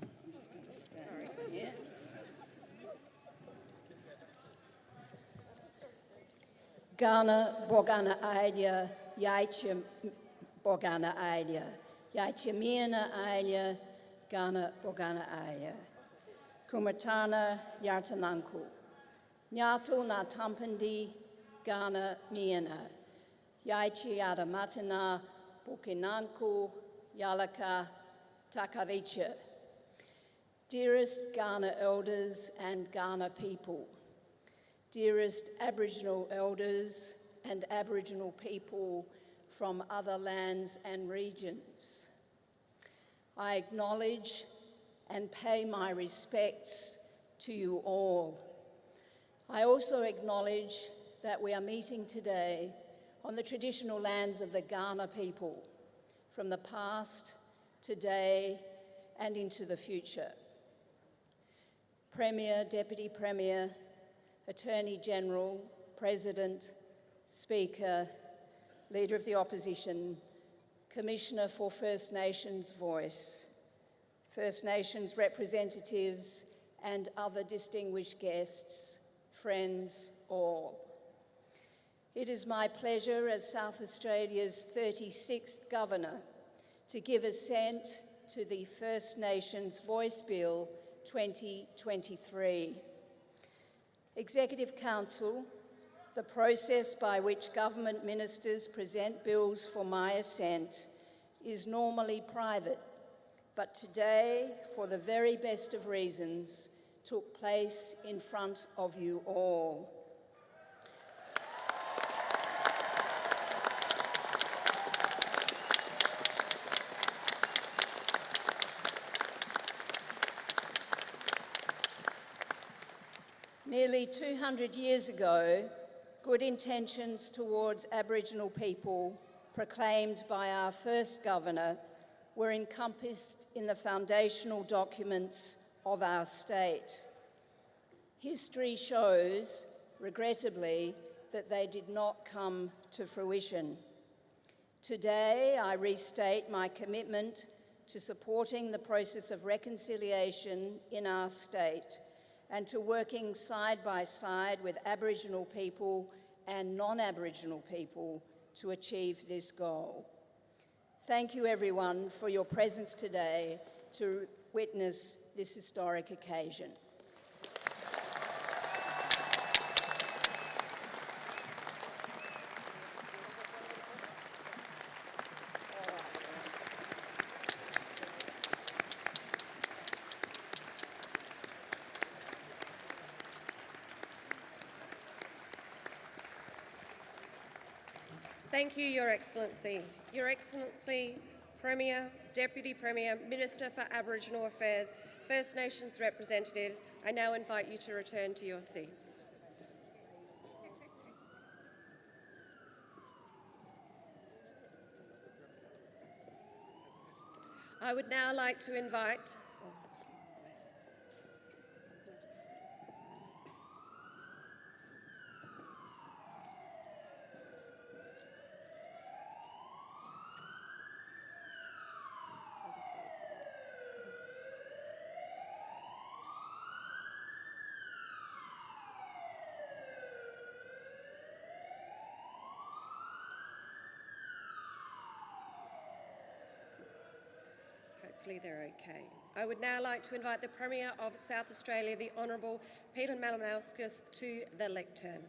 I'm just going to stand here. Ghana Bogana Alia, Yaicha Bogana Alia, Yaicha Miana Alia, Ghana Bogana Alia. Kumatana Yartananku. Nyato na Tampandi, Ghana Miana. Yaichi Adamatana, Bukinanku, Yalaka, Takaricha. Dearest Ghana elders and Ghana people, dearest Aboriginal elders and Aboriginal people from other lands and regions, I acknowledge and pay my respects to you all. I also acknowledge that we are meeting today on the traditional lands of the Ghana people, from the past, today, and into the future. Premier, Deputy Premier, Attorney General, President, Speaker, Leader of the Opposition, Commissioner for First Nations Voice, First Nations representatives and other distinguished guests, friends all. It is my pleasure as South Australia's 36th Governor to give assent to the First Nations Voice Bill 2023. Executive Council, the process by which government ministers present bills for my assent is normally private, but today, for the very best of reasons, took place in front of you all. Nearly 200 years ago, good intentions towards Aboriginal people proclaimed by our first governor were encompassed in the foundational documents of our state. History shows, regrettably, that they did not come to fruition. Today, I restate my commitment to supporting the process of reconciliation in our state and to working side by side with Aboriginal people and non-Aboriginal people to achieve this goal. Thank you everyone for your presence today to witness this historic occasion. Thank you, Your Excellency. Your Excellency, Premier, Deputy Premier, Minister for Aboriginal Affairs, First Nations representatives, I now invite you to return to your seats. I would now like to invite hopefully they're okay. I would now like to invite the Premier of South Australia, the Honourable Peter Malinauskas, to the lectern.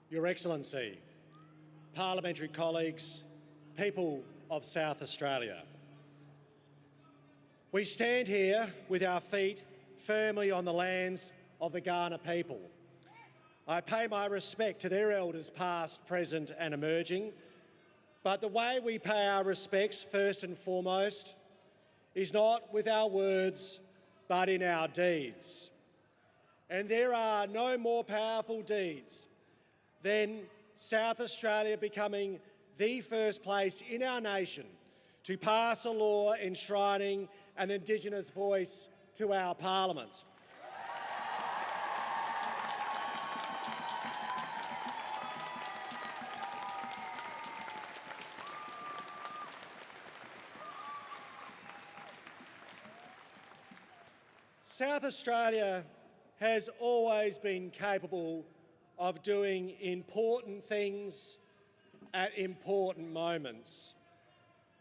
Your Excellency, parliamentary colleagues, people of South Australia. We stand here with our feet firmly on the lands of the Kaurna people. I pay my respect to their elders past, present and emerging, but the way we pay our respects first and foremost is not with our words but in our deeds. And there are no more powerful deeds than South Australia becoming the first place in our nation to pass a law enshrining an Indigenous voice to our Parliament. South Australia has always been capable of doing important things at important moments.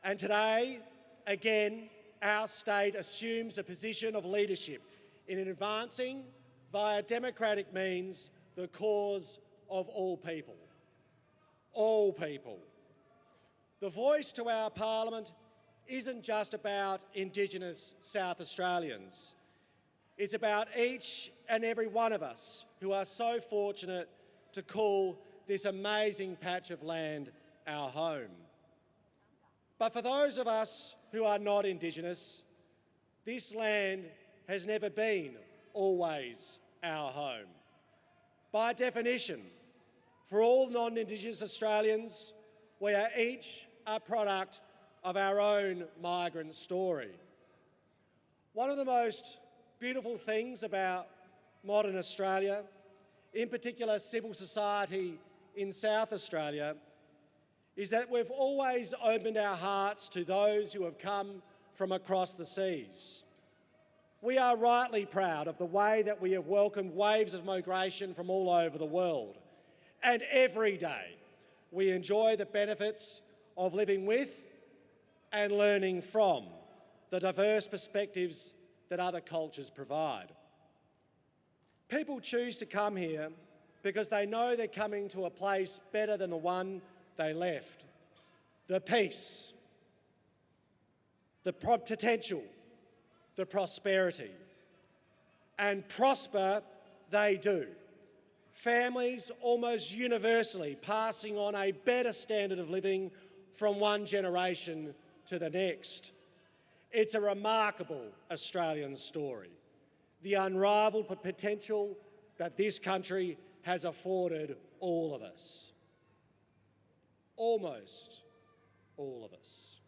And today, again, our state assumes a position of leadership in advancing, via democratic means, the cause of all people. All people. The voice to our Parliament isn't just about Indigenous South Australians. It's about each and every one of us who are so fortunate to call this amazing patch of land our home. But for those of us who are not Indigenous, this land has never been always our home. By definition, for all non-Indigenous Australians, we are each a product of our own migrant story. One of the most beautiful things about modern Australia, in particular civil society in South Australia, is that we've always opened our hearts to those who have come from across the seas. We are rightly proud of the way that we have welcomed waves of migration from all over the world. And every day we enjoy the benefits of living with and learning from the diverse perspectives that other cultures provide. People choose to come here because they know they're coming to a place better than the one they left. The peace, the potential, the prosperity. And prosper they do. Families almost universally passing on a better standard of living from one generation to the next. It's a remarkable Australian story, the unrivalled potential that this country has afforded all of us. Almost all of us.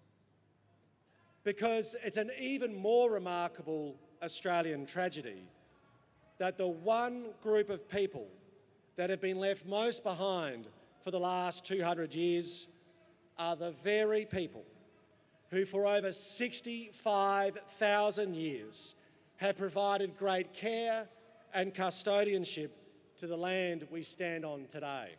Because it's an even more remarkable Australian tragedy that the one group of people that have been left most behind for the last 200 years are the very people who for over 65,000 years have provided great care and custodianship to the land we stand on today.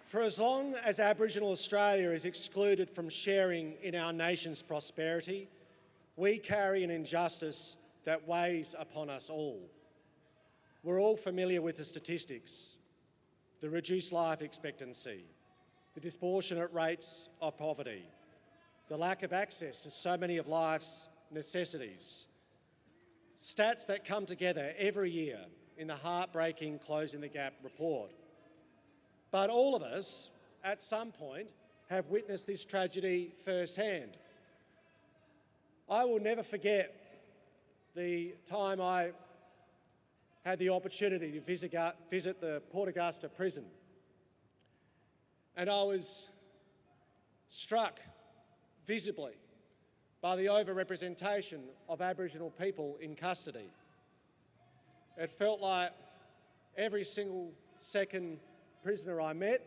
For as long as Aboriginal Australia is excluded from sharing in our nation's prosperity, we carry an injustice that weighs upon us all. We're all familiar with the statistics, the reduced life expectancy, the disproportionate rates of poverty, the lack of access to so many of life's necessities. Stats that come together every year in the heartbreaking Closing the Gap report. But all of us, at some point, have witnessed this tragedy firsthand. I will never forget the time I had the opportunity to visit the Port Augusta prison, and I was struck visibly by the overrepresentation of Aboriginal people in custody. It felt like every single second prisoner I met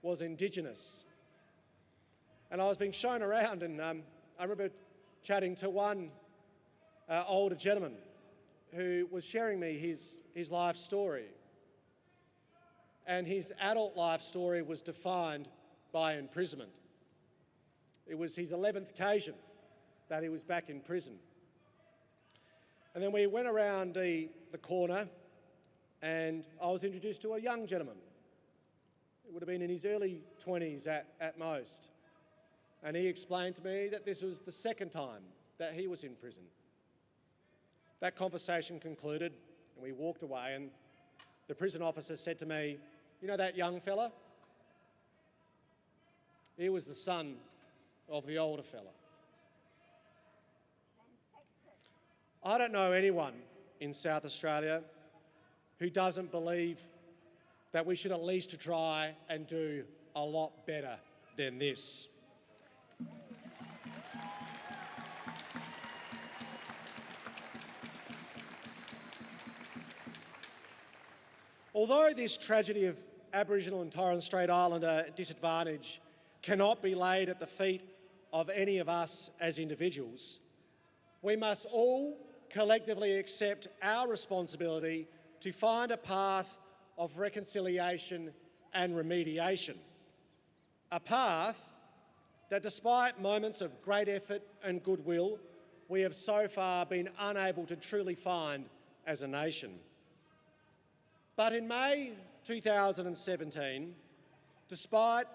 was Indigenous. And I was being shown around, and I remember chatting to one older gentleman who was sharing me his life story. And his adult life story was defined by imprisonment. It was his 11th occasion that he was back in prison. And then we went around the corner and I was introduced to a young gentleman. It would have been in his early 20s at most. And he explained to me that this was the second time that he was in prison. That conversation concluded and we walked away, and the prison officer said to me, "You know that young fella? He was the son of the older fella." I don't know anyone in South Australia who doesn't believe that we should at least try and do a lot better than this. Although this tragedy of Aboriginal and Torres Strait Islander disadvantage cannot be laid at the feet of any of us as individuals, we must all collectively accept our responsibility to find a path of reconciliation and remediation. A path that, despite moments of great effort and goodwill, we have so far been unable to truly find as a nation. But in May 2017, despite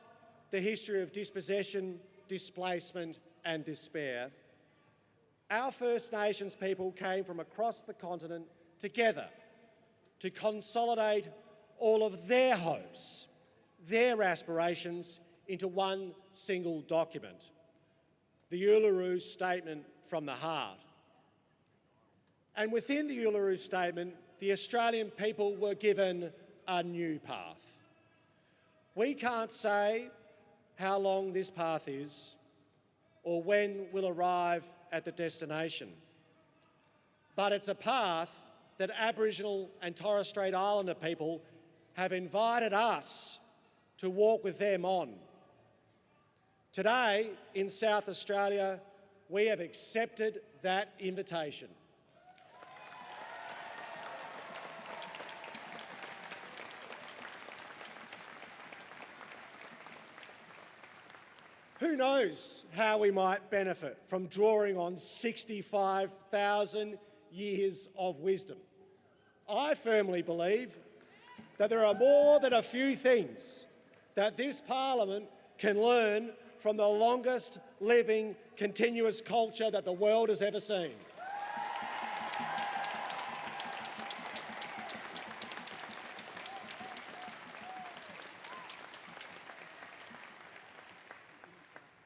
the history of dispossession, displacement and despair, our First Nations people came from across the continent together to consolidate all of their hopes, their aspirations into one single document, the Uluru Statement from the Heart. And within the Uluru Statement, the Australian people were given a new path. We can't say how long this path is or when we'll arrive at the destination, but it's a path that Aboriginal and Torres Strait Islander people have invited us to walk with them on. Today, in South Australia, we have accepted that invitation. Who knows how we might benefit from drawing on 65,000 years of wisdom? I firmly believe that there are more than a few things that this Parliament can learn from the longest living continuous culture that the world has ever seen.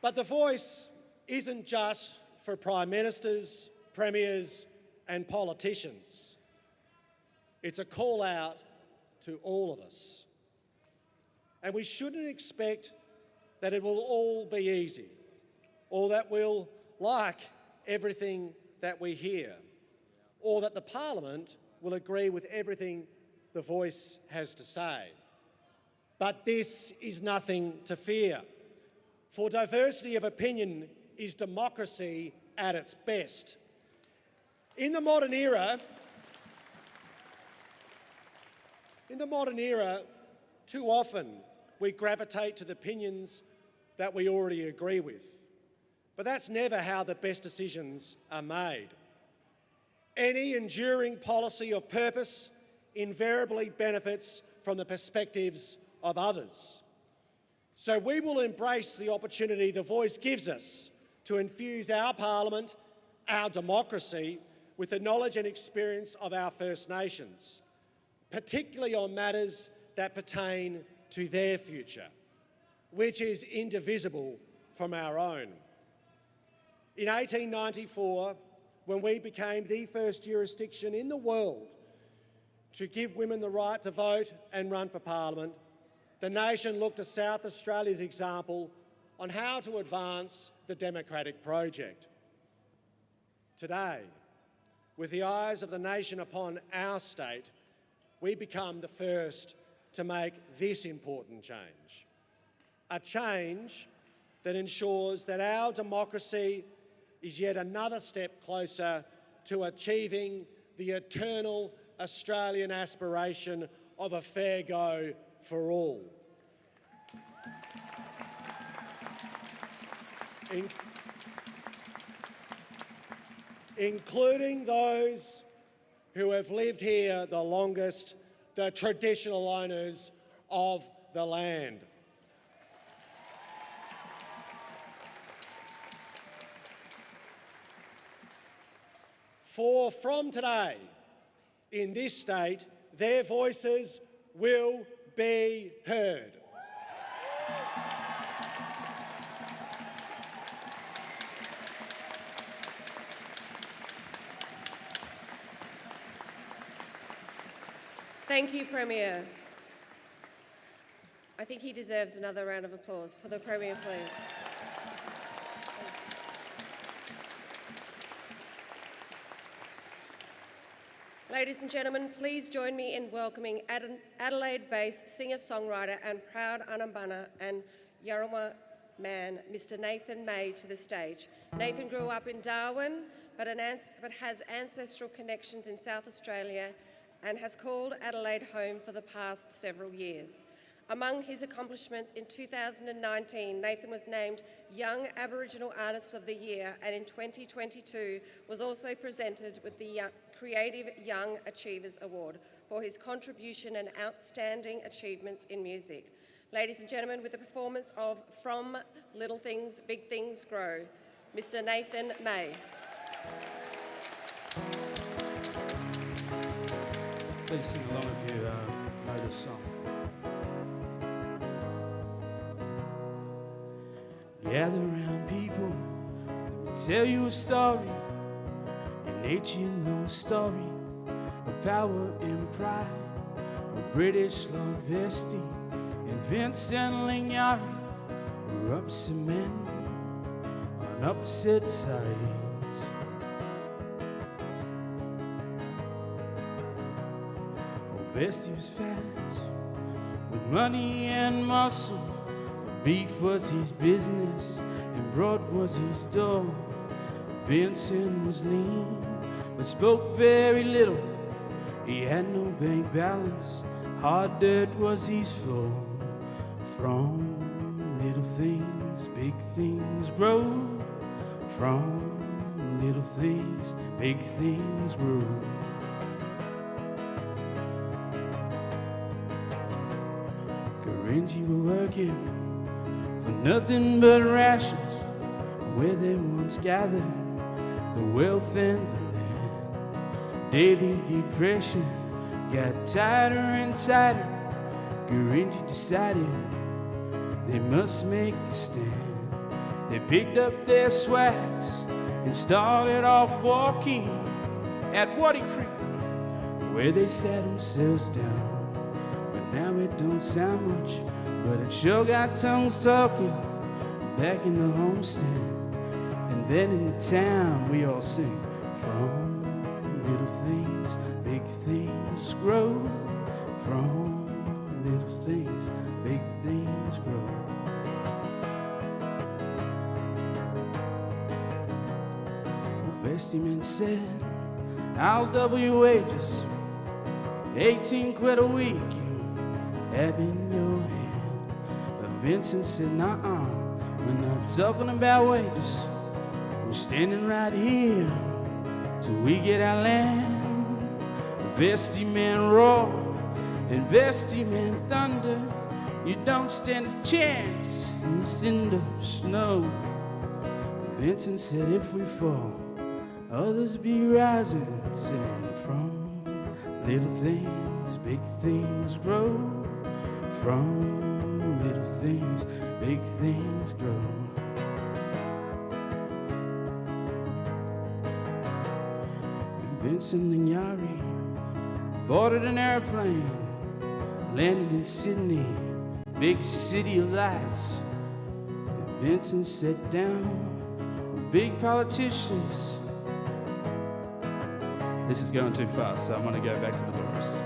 But the voice isn't just for Prime Ministers, Premiers and politicians. It's a call out to all of us. And we shouldn't expect that it will all be easy or that we'll like everything that we hear or that the Parliament will agree with everything the voice has to say. But this is nothing to fear. For diversity of opinion is democracy at its best. In the modern era, too often we gravitate to the opinions that we already agree with. But that's never how the best decisions are made. Any enduring policy of purpose invariably benefits from the perspectives of others. So we will embrace the opportunity the voice gives us to infuse our Parliament, our democracy, with the knowledge and experience of our First Nations, particularly on matters that pertain to their future, which is indivisible from our own. In 1894, when we became the first jurisdiction in the world to give women the right to vote and run for Parliament, the nation looked to South Australia's example on how to advance the democratic project. Today, with the eyes of the nation upon our state, we become the first to make this important change. A change that ensures that our democracy is yet another step closer to achieving the eternal Australian aspiration of a fair go for all. Including those who have lived here the longest, the traditional owners of the land. For from today, in this state, their voices will be heard. Thank you, Premier. I think he deserves another round of applause for the Premier, please. Ladies and gentlemen, please join me in welcoming Adelaide-based singer-songwriter and proud Anambana and Yarrawarrah man, Mr. Nathan May, to the stage. Nathan grew up in Darwin, but has ancestral connections in South Australia and has called Adelaide home for the past several years. Among his accomplishments, in 2019, Nathan was named Young Aboriginal Artist of the Year, and in 2022 was also presented with the Creative Young Achievers Award for his contribution and outstanding achievements in music. Ladies and gentlemen, with the performance of From Little Things, Big Things Grow, Mr. Nathan May. Please sing along if you know this song. Gather around people that will tell you a story, an ancient story of power and pride, of British Lord Vesti and Vincent Lingiari were upset men on opposite sides. Vesti was fat, with money and muscle. Beef was his business, and broad was his dough. Vincent was lean, but spoke very little. He had no bank balance, hard dirt was his flow. From little things, big things grow. From little things, big things grow. Karinji were working for nothing but rations, where they once gathered the wealth and the land. Daily depression got tighter and tighter. Karinji decided they must make a stand. They picked up their swags and started off walking at Waddy Creek, where they sat themselves down. Now it don't sound much, but it sure got tongues talking back in the homestead. And then in the town we all sing, from little things, big things grow. From little things, big things grow. The vestryman said, I'll double your wages, 18 quid a week have in your hand. But Vincent said, nuh-uh, we're not talking about wages. We're standing right here till we get our land. The vestryman roared and vestryman thundered. You don't stand a chance in the cinder snow. Vincent said, if we fall, others be rising, saying, from little things, big things grow. From little things. big things grow. Vincent Lignari boarded an airplane, landed in Sydney, big city of lights. And Vincent sat down with big politicians. This is going too fast, so I'm going to go back to the verse.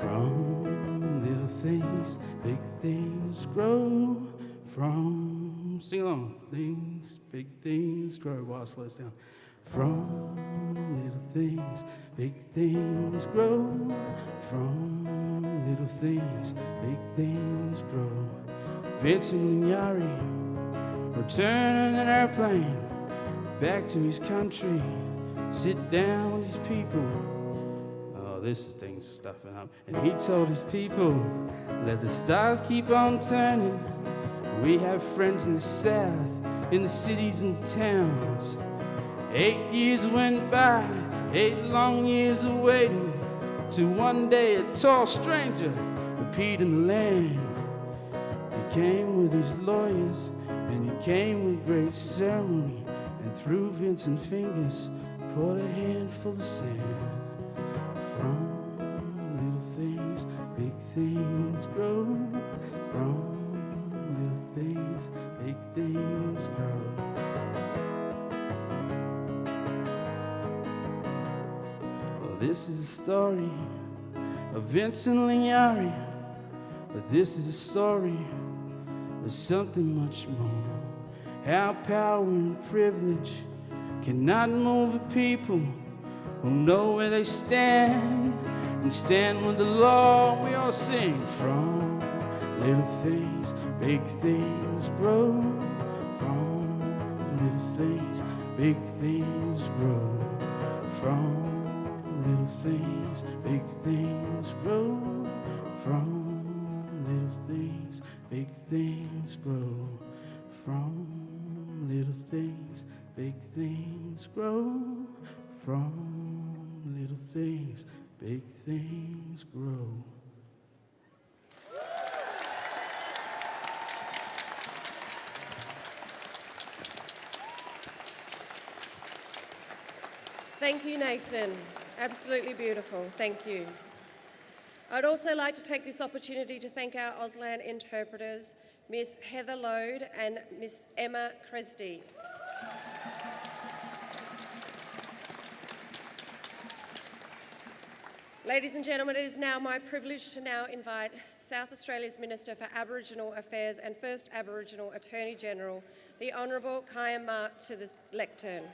From little things, big things grow. From, sing along, things, big things grow. While it slows down. From little things, big things grow. From little things, big things grow. Vincent Lignari returned an airplane back to his country. Sit down with his people. Oh, this is things stuffing up. And he told his people, let the stars keep on turning. We have friends in the south, in the cities and towns. 8 years went by, 8 long years of waiting, till one day a tall stranger appeared in the land. He came with his lawyers, and he came with great ceremony, and through Vincent's fingers poured a handful of sand. From little things, big things grow. From little things, big things grow. Well, this is the story of Vincent Lignari, but this is a story of something much more. How power and privilege cannot move a people who know where they stand and stand with the law. We all sing. From little things, big things grow. From little things, big things grow. From little things, big things grow. From little things, big things grow. From little things, big things grow. From little things, big things grow. Thank you, Nathan. Absolutely beautiful. Thank you. I'd also like to take this opportunity to thank our Auslan interpreters, Miss Heather Lode and Miss Emma Cresdy. Ladies and gentlemen, it is now my privilege to now invite South Australia's Minister for Aboriginal Affairs and First Aboriginal Attorney-General, the Honourable Kaya Ma, to the lectern.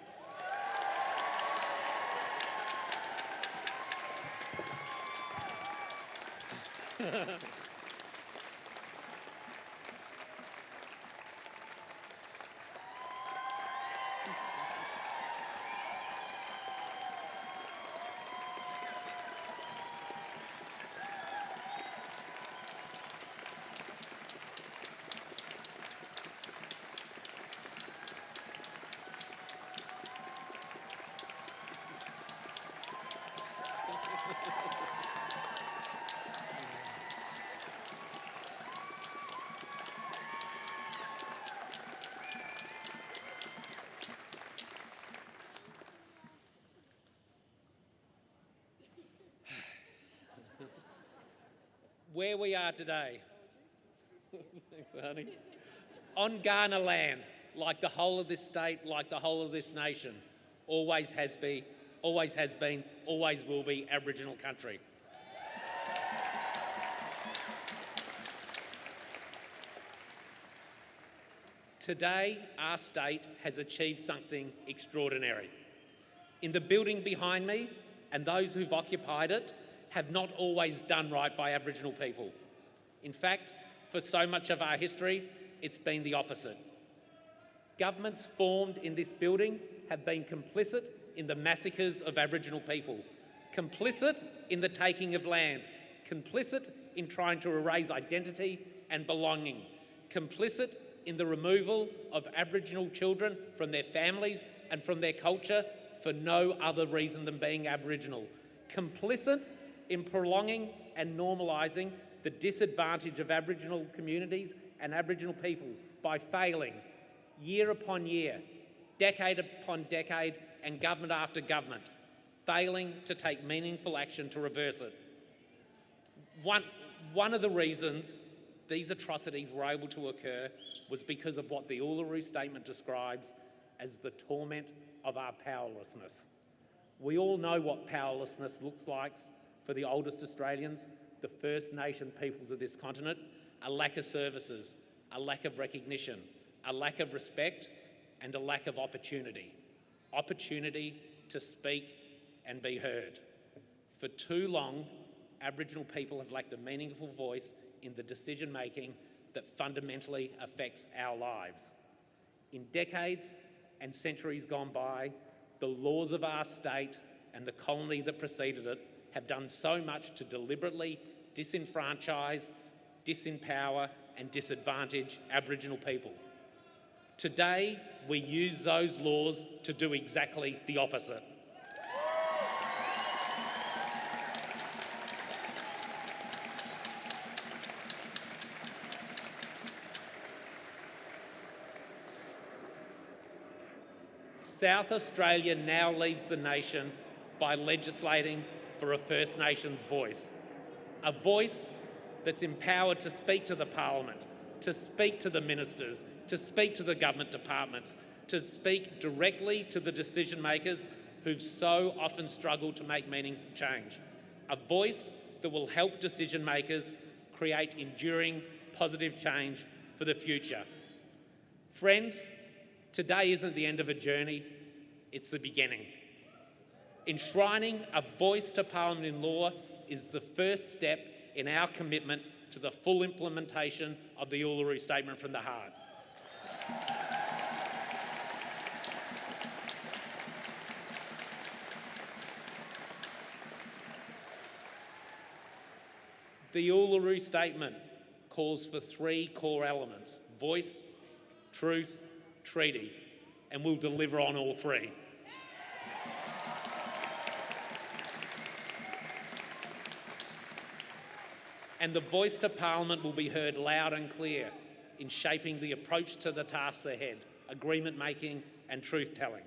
Where we are today, thanks, honey, on Kaurna land, like the whole of this state, like the whole of this nation, always has been, always will be Aboriginal country. Today, our state has achieved something extraordinary. In the building behind me, and those who've occupied it, have not always done right by Aboriginal people. In fact, for so much of our history, it's been the opposite. Governments formed in this building have been complicit in the massacres of Aboriginal people, complicit in the taking of land, complicit in trying to erase identity and belonging, complicit in the removal of Aboriginal children from their families and from their culture for no other reason than being Aboriginal, complicit in prolonging and normalising the disadvantage of Aboriginal communities and Aboriginal people by failing year upon year, decade upon decade, and government after government, failing to take meaningful action to reverse it. One of the reasons these atrocities were able to occur was because of what the Uluru Statement describes as the torment of our powerlessness. We all know what powerlessness looks like for the oldest Australians, the First Nation peoples of this continent: a lack of services, a lack of recognition, a lack of respect, and a lack of opportunity. Opportunity to speak and be heard. For too long, Aboriginal people have lacked a meaningful voice in the decision-making that fundamentally affects our lives. In decades and centuries gone by, the laws of our state and the colony that preceded it have done so much to deliberately disenfranchise, disempower and disadvantage Aboriginal people. Today, we use those laws to do exactly the opposite. South Australia now leads the nation by legislating for a First Nations voice. A voice that's empowered to speak to the Parliament, to speak to the ministers, to speak to the government departments, to speak directly to the decision makers who've so often struggled to make meaningful change. A voice that will help decision makers create enduring positive change for the future. Friends, today isn't the end of a journey, it's the beginning. Enshrining a voice to Parliament in law is the first step in our commitment to the full implementation of the Uluru Statement from the Heart. The Uluru Statement calls for three core elements: voice, truth, treaty, and we'll deliver on all three. And the voice to Parliament will be heard loud and clear in shaping the approach to the tasks ahead, agreement making and truth telling.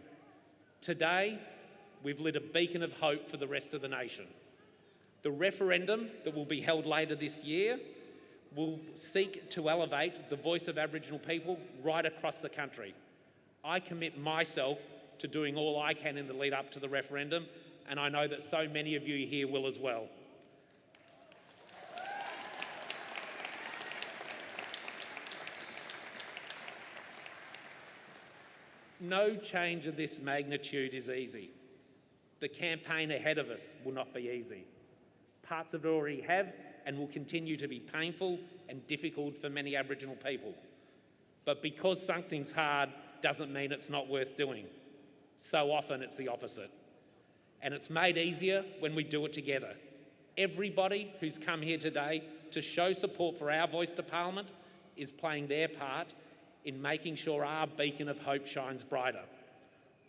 Today, we've lit a beacon of hope for the rest of the nation. The referendum that will be held later this year will seek to elevate the voice of Aboriginal people right across the country. I commit myself to doing all I can in the lead up to the referendum, and I know that so many of you here will as well. No change of this magnitude is easy. The campaign ahead of us will not be easy. Parts of it already have and will continue to be painful and difficult for many Aboriginal people. But because something's hard doesn't mean it's not worth doing. So often it's the opposite. And it's made easier when we do it together. Everybody who's come here today to show support for our voice to Parliament is playing their part in making sure our beacon of hope shines brighter.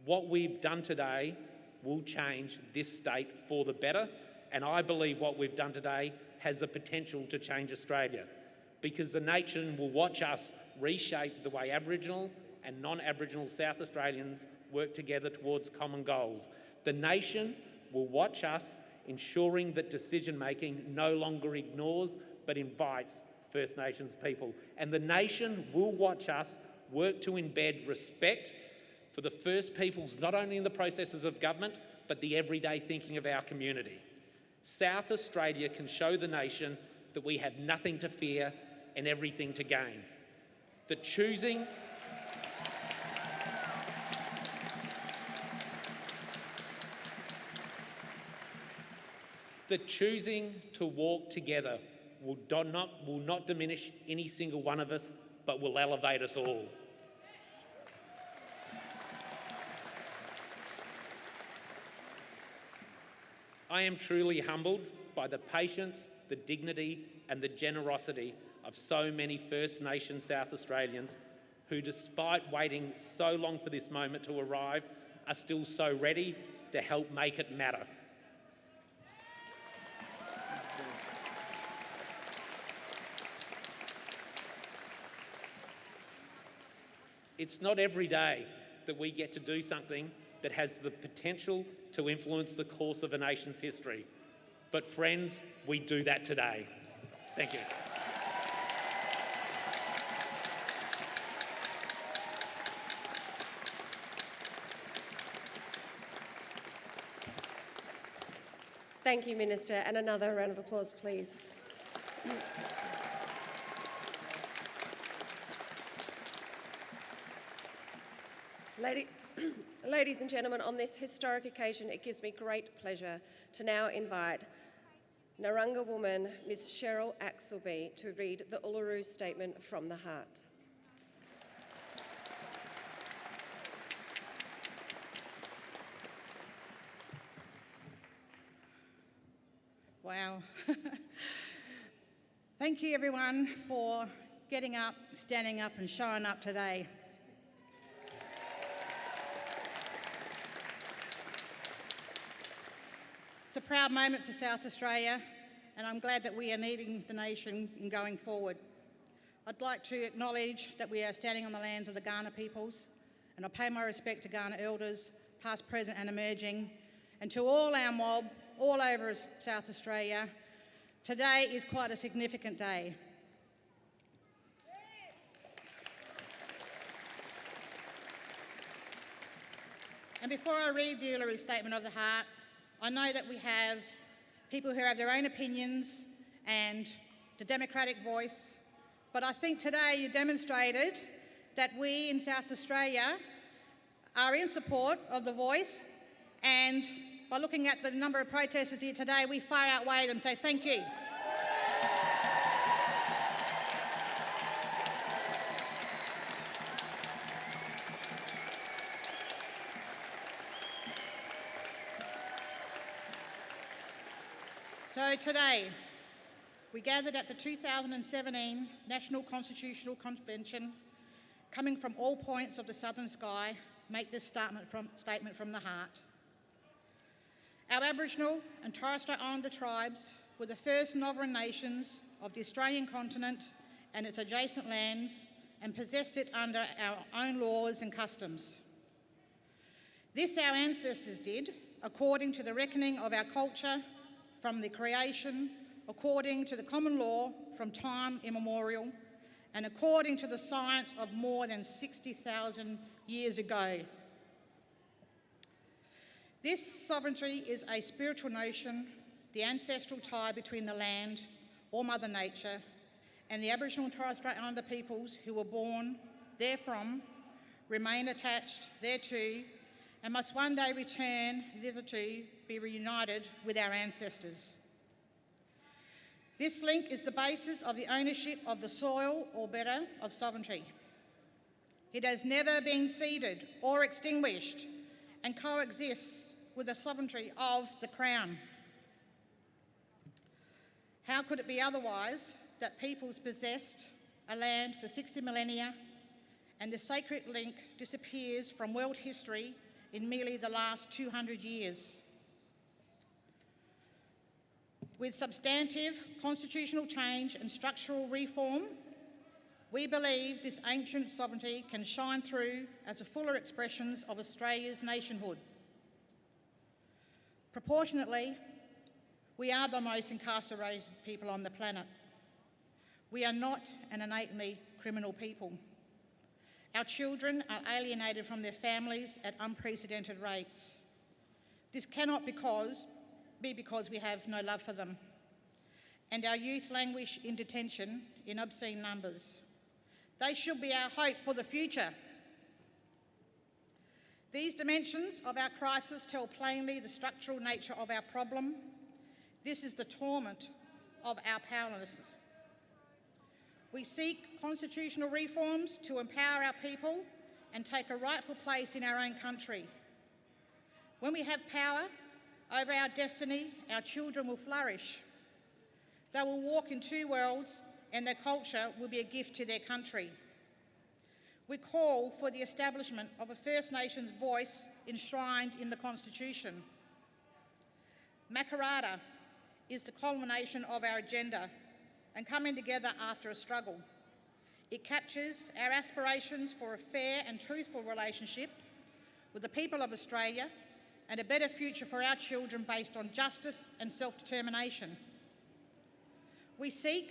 What we've done today will change this state for the better, and I believe what we've done today has the potential to change Australia, because the nation will watch us reshape the way Aboriginal and non-Aboriginal South Australians work together towards common goals. The nation will watch us ensuring that decision-making no longer ignores but invites First Nations people. And the nation will watch us work to embed respect for the First Peoples, not only in the processes of government, but the everyday thinking of our community. South Australia can show the nation that we have nothing to fear and everything to gain. That choosing to walk together will not diminish any single one of us, but will elevate us all. I am truly humbled by the patience, the dignity and the generosity of so many First Nations South Australians who, despite waiting so long for this moment to arrive, are still so ready to help make it matter. It's not every day that we get to do something that has the potential to influence the course of a nation's history. But friends, we do that today. Thank you. Thank you, Minister, and another round of applause, please. Ladies and gentlemen, on this historic occasion, it gives me great pleasure to now invite Narungga woman Ms Cheryl Axelby to read the Uluru Statement from the Heart. Wow. Thank you everyone for getting up, standing up and showing up today. It's a proud moment for South Australia, and I'm glad that we are leading the nation in going forward. I'd like to acknowledge that we are standing on the lands of the Kaurna peoples, and I pay my respect to Kaurna elders, past, present and emerging, and to all our mob all over South Australia. Today is quite a significant day. And before I read the Uluru Statement of the Heart, I know that we have people who have their own opinions and the democratic voice, but I think today you demonstrated that we in South Australia are in support of the voice, and by looking at the number of protesters here today, we far outweigh them, so thank you. So today, we gathered at the 2017 National Constitutional Convention, coming from all points of the southern sky, make this statement from the heart. Our Aboriginal and Torres Strait Islander tribes were the first sovereign nations of the Australian continent and its adjacent lands, and possessed it under our own laws and customs. This our ancestors did, according to the reckoning of our culture from the creation, according to the common law from time immemorial, and according to the science of more than 60,000 years ago. This sovereignty is a spiritual notion, the ancestral tie between the land, or Mother Nature, and the Aboriginal and Torres Strait Islander peoples who were born therefrom, remain attached thereto, and must one day return thitherto, be reunited with our ancestors. This link is the basis of the ownership of the soil, or better, of sovereignty. It has never been ceded or extinguished, and coexists with the sovereignty of the Crown. How could it be otherwise that peoples possessed a land for 60 millennia and the sacred link disappears from world history in merely the last 200 years? With substantive constitutional change and structural reform, we believe this ancient sovereignty can shine through as a fuller expression of Australia's nationhood. Proportionately, we are the most incarcerated people on the planet. We are not an innately criminal people. Our children are alienated from their families at unprecedented rates. This cannot be because we have no love for them. And our youth languish in detention in obscene numbers. They should be our hope for the future. These dimensions of our crisis tell plainly the structural nature of our problem. This is the torment of our powerlessness. We seek constitutional reforms to empower our people and take a rightful place in our own country. When we have power over our destiny, our children will flourish. They will walk in two worlds, and their culture will be a gift to their country. We call for the establishment of a First Nations voice enshrined in the Constitution. Makarrata is the culmination of our agenda and coming together after a struggle. It captures our aspirations for a fair and truthful relationship with the people of Australia and a better future for our children based on justice and self-determination. We seek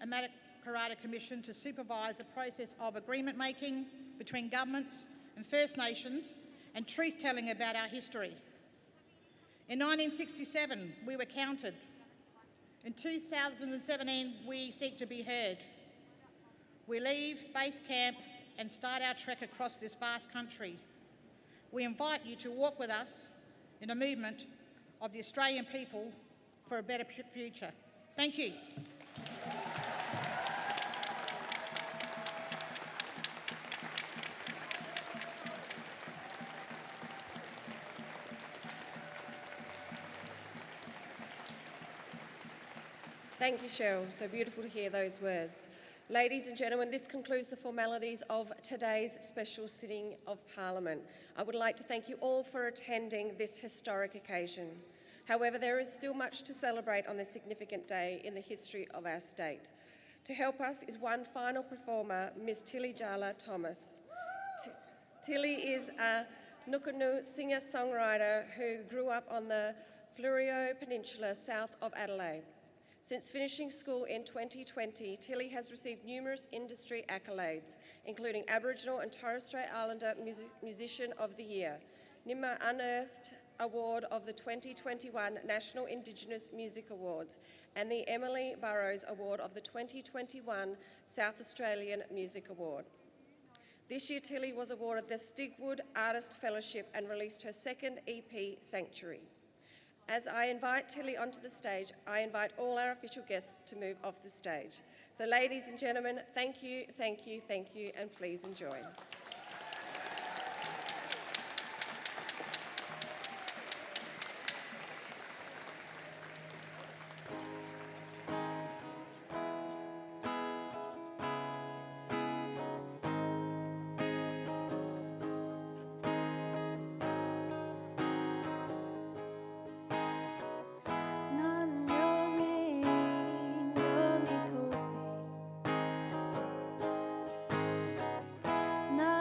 a Makarrata Commission to supervise the process of agreement making between governments and First Nations and truth-telling about our history. In 1967, we were counted. In 2017, we seek to be heard. We leave base camp and start our trek across this vast country. We invite you to walk with us in a movement of the Australian people for a better future. Thank you. Thank you, Cheryl. So beautiful to hear those words. Ladies and gentlemen, this concludes the formalities of today's special sitting of Parliament. I would like to thank you all for attending this historic occasion. However, there is still much to celebrate on this significant day in the history of our state. To help us is one final performer, Miss Tilly Jala Thomas. Tilly is a Nukunu singer-songwriter who grew up on the Fleurieu Peninsula south of Adelaide. Since finishing school in 2020, Tilly has received numerous industry accolades, including Aboriginal and Torres Strait Islander Musician of the Year, Nimma Unearthed Award of the 2021 National Indigenous Music Awards, and the Emily Burrows Award of the 2021 South Australian Music Award. This year, Tilly was awarded the Stigwood Artist Fellowship and released her second EP, Sanctuary. As I invite Tilly onto the stage, I invite all our official guests to move off the stage. So ladies and gentlemen, thank you, thank you, thank you, and please enjoy. Na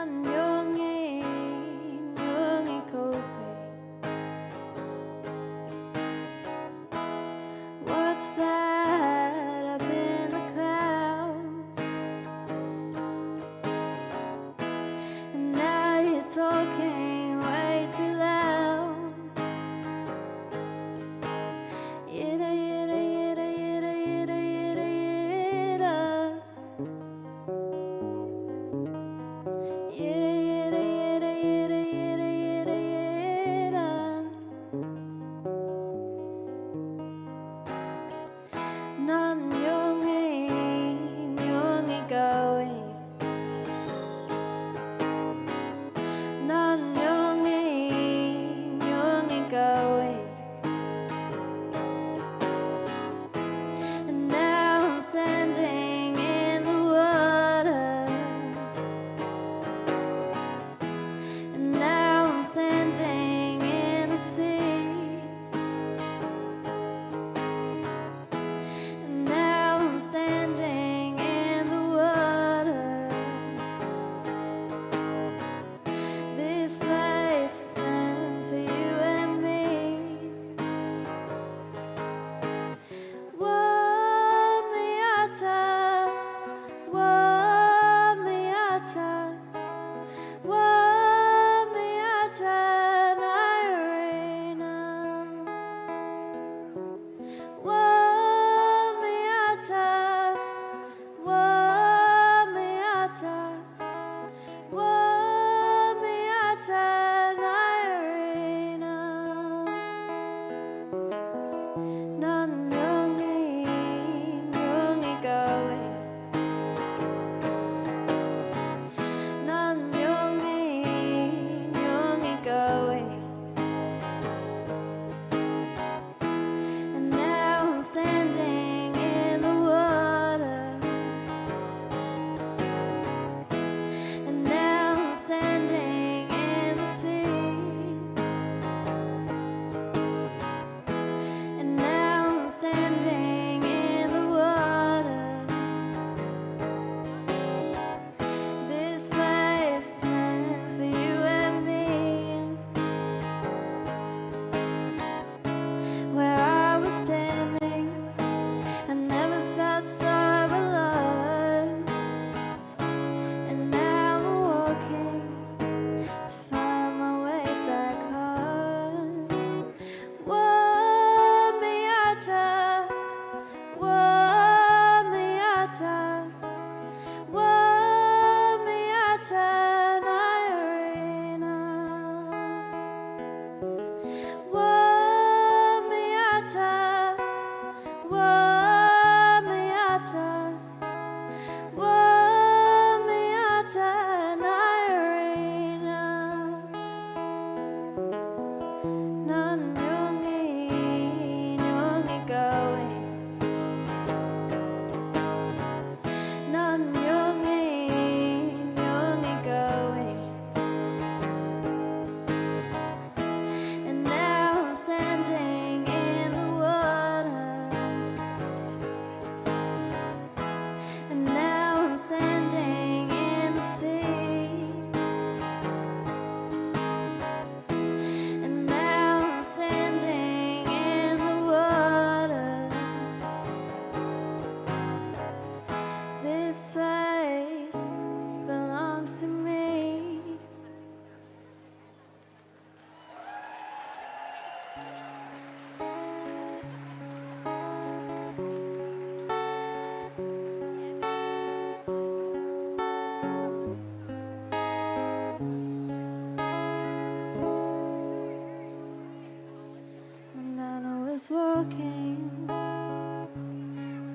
walking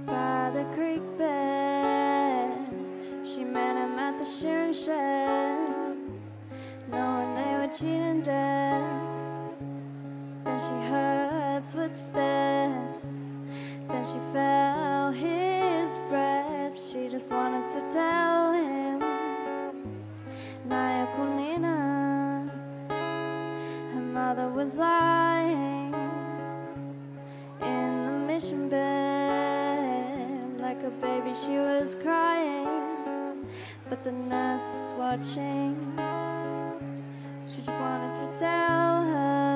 by the creek bed. She met him at the shearing shed, knowing they were cheating dead. Then she heard footsteps, then she felt his breath. She just wanted to tell him, Naya Kunina. Her mother was lying in the mission bed, like a baby she was crying, but the nurse watching. She just wanted to tell her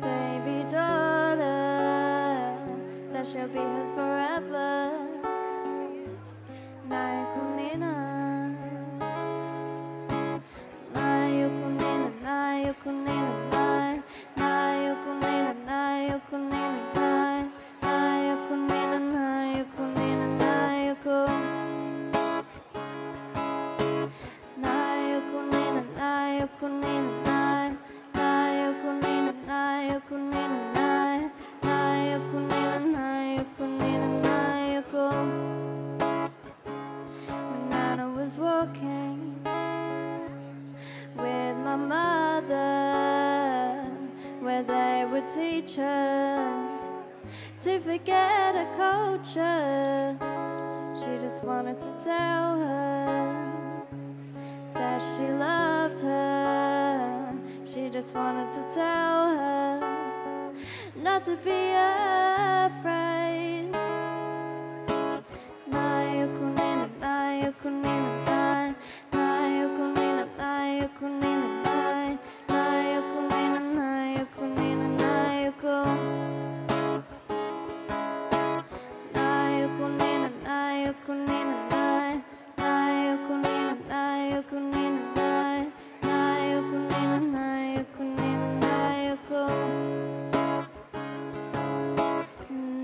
baby daughter that she'll be his forever. Naya Kunina, Naya Kunina, Naya Kunina, Naya Kunina, Naya Kunina, Naya Kunina, Naya Kunina, Naya Kunina, Naya Kunina, Naya Kunina, Naya Kunina, Naya Kunina, Naya Kunina, Naya When Nana was walking with my mother, where they would teach her to forget her culture, she just wanted to tell her that she loved her. She just wanted to tell her not to be afraid. Naya Kunina, Naya Kunina, Naya Kunina, Naya Kunina, Naya Kunina, Naya Kunina, Naya Kunina, Naya Kunina, Naya Kunina, Naya Kunina, Naya Kunina, Naya Kunina, Naya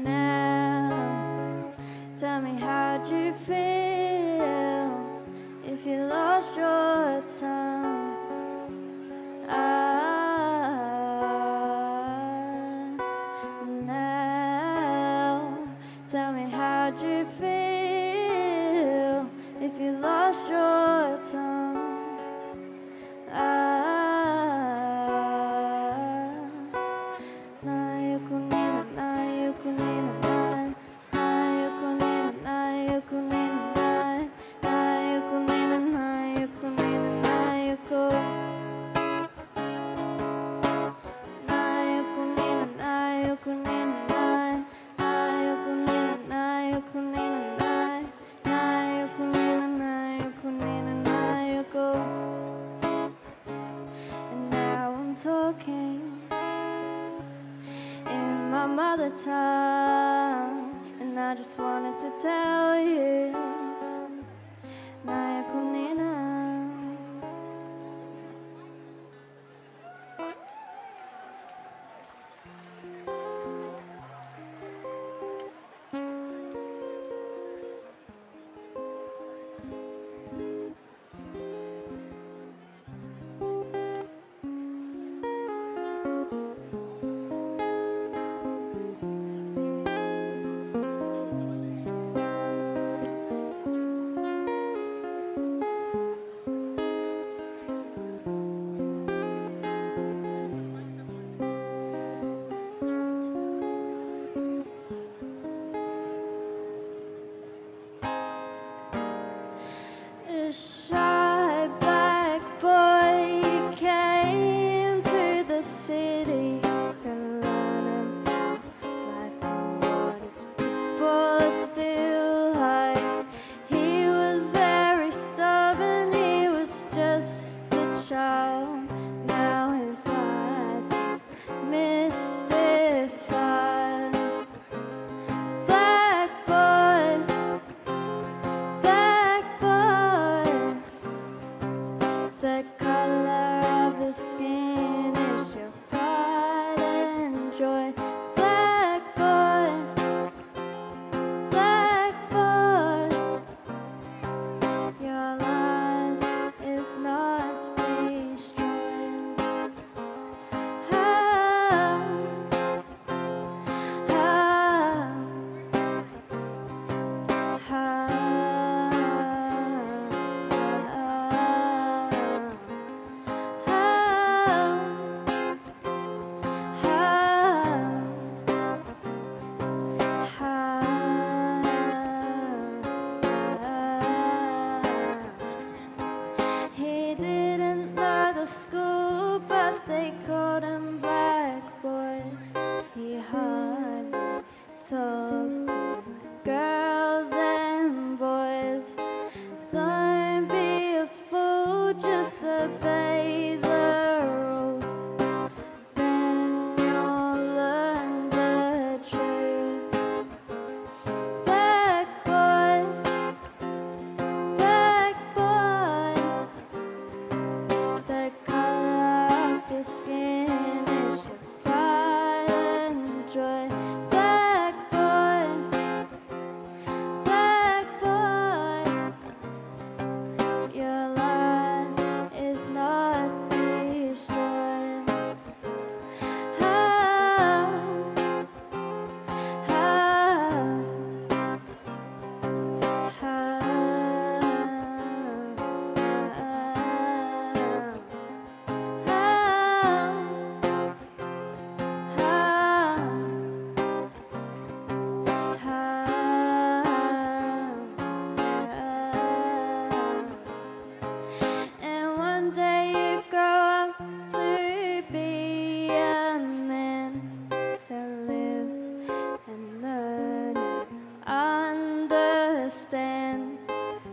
Now, tell me, how'd you feel if you lost your tongue? Now, tell me, how'd you feel if you lost your tongue? Naya Kunina, Naya Kunina, Naya Kunina, Naya Kunina, Naya Kunina, Naya Kunina, Naya Kunina, Naya Kunina, Naya Kunina, Naya Kunina, Naya Kunina, Naya Kunina, Naya And now I'm talking in my mother tongue, and I just wanted to tell you, Naya Kunina.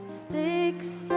sticks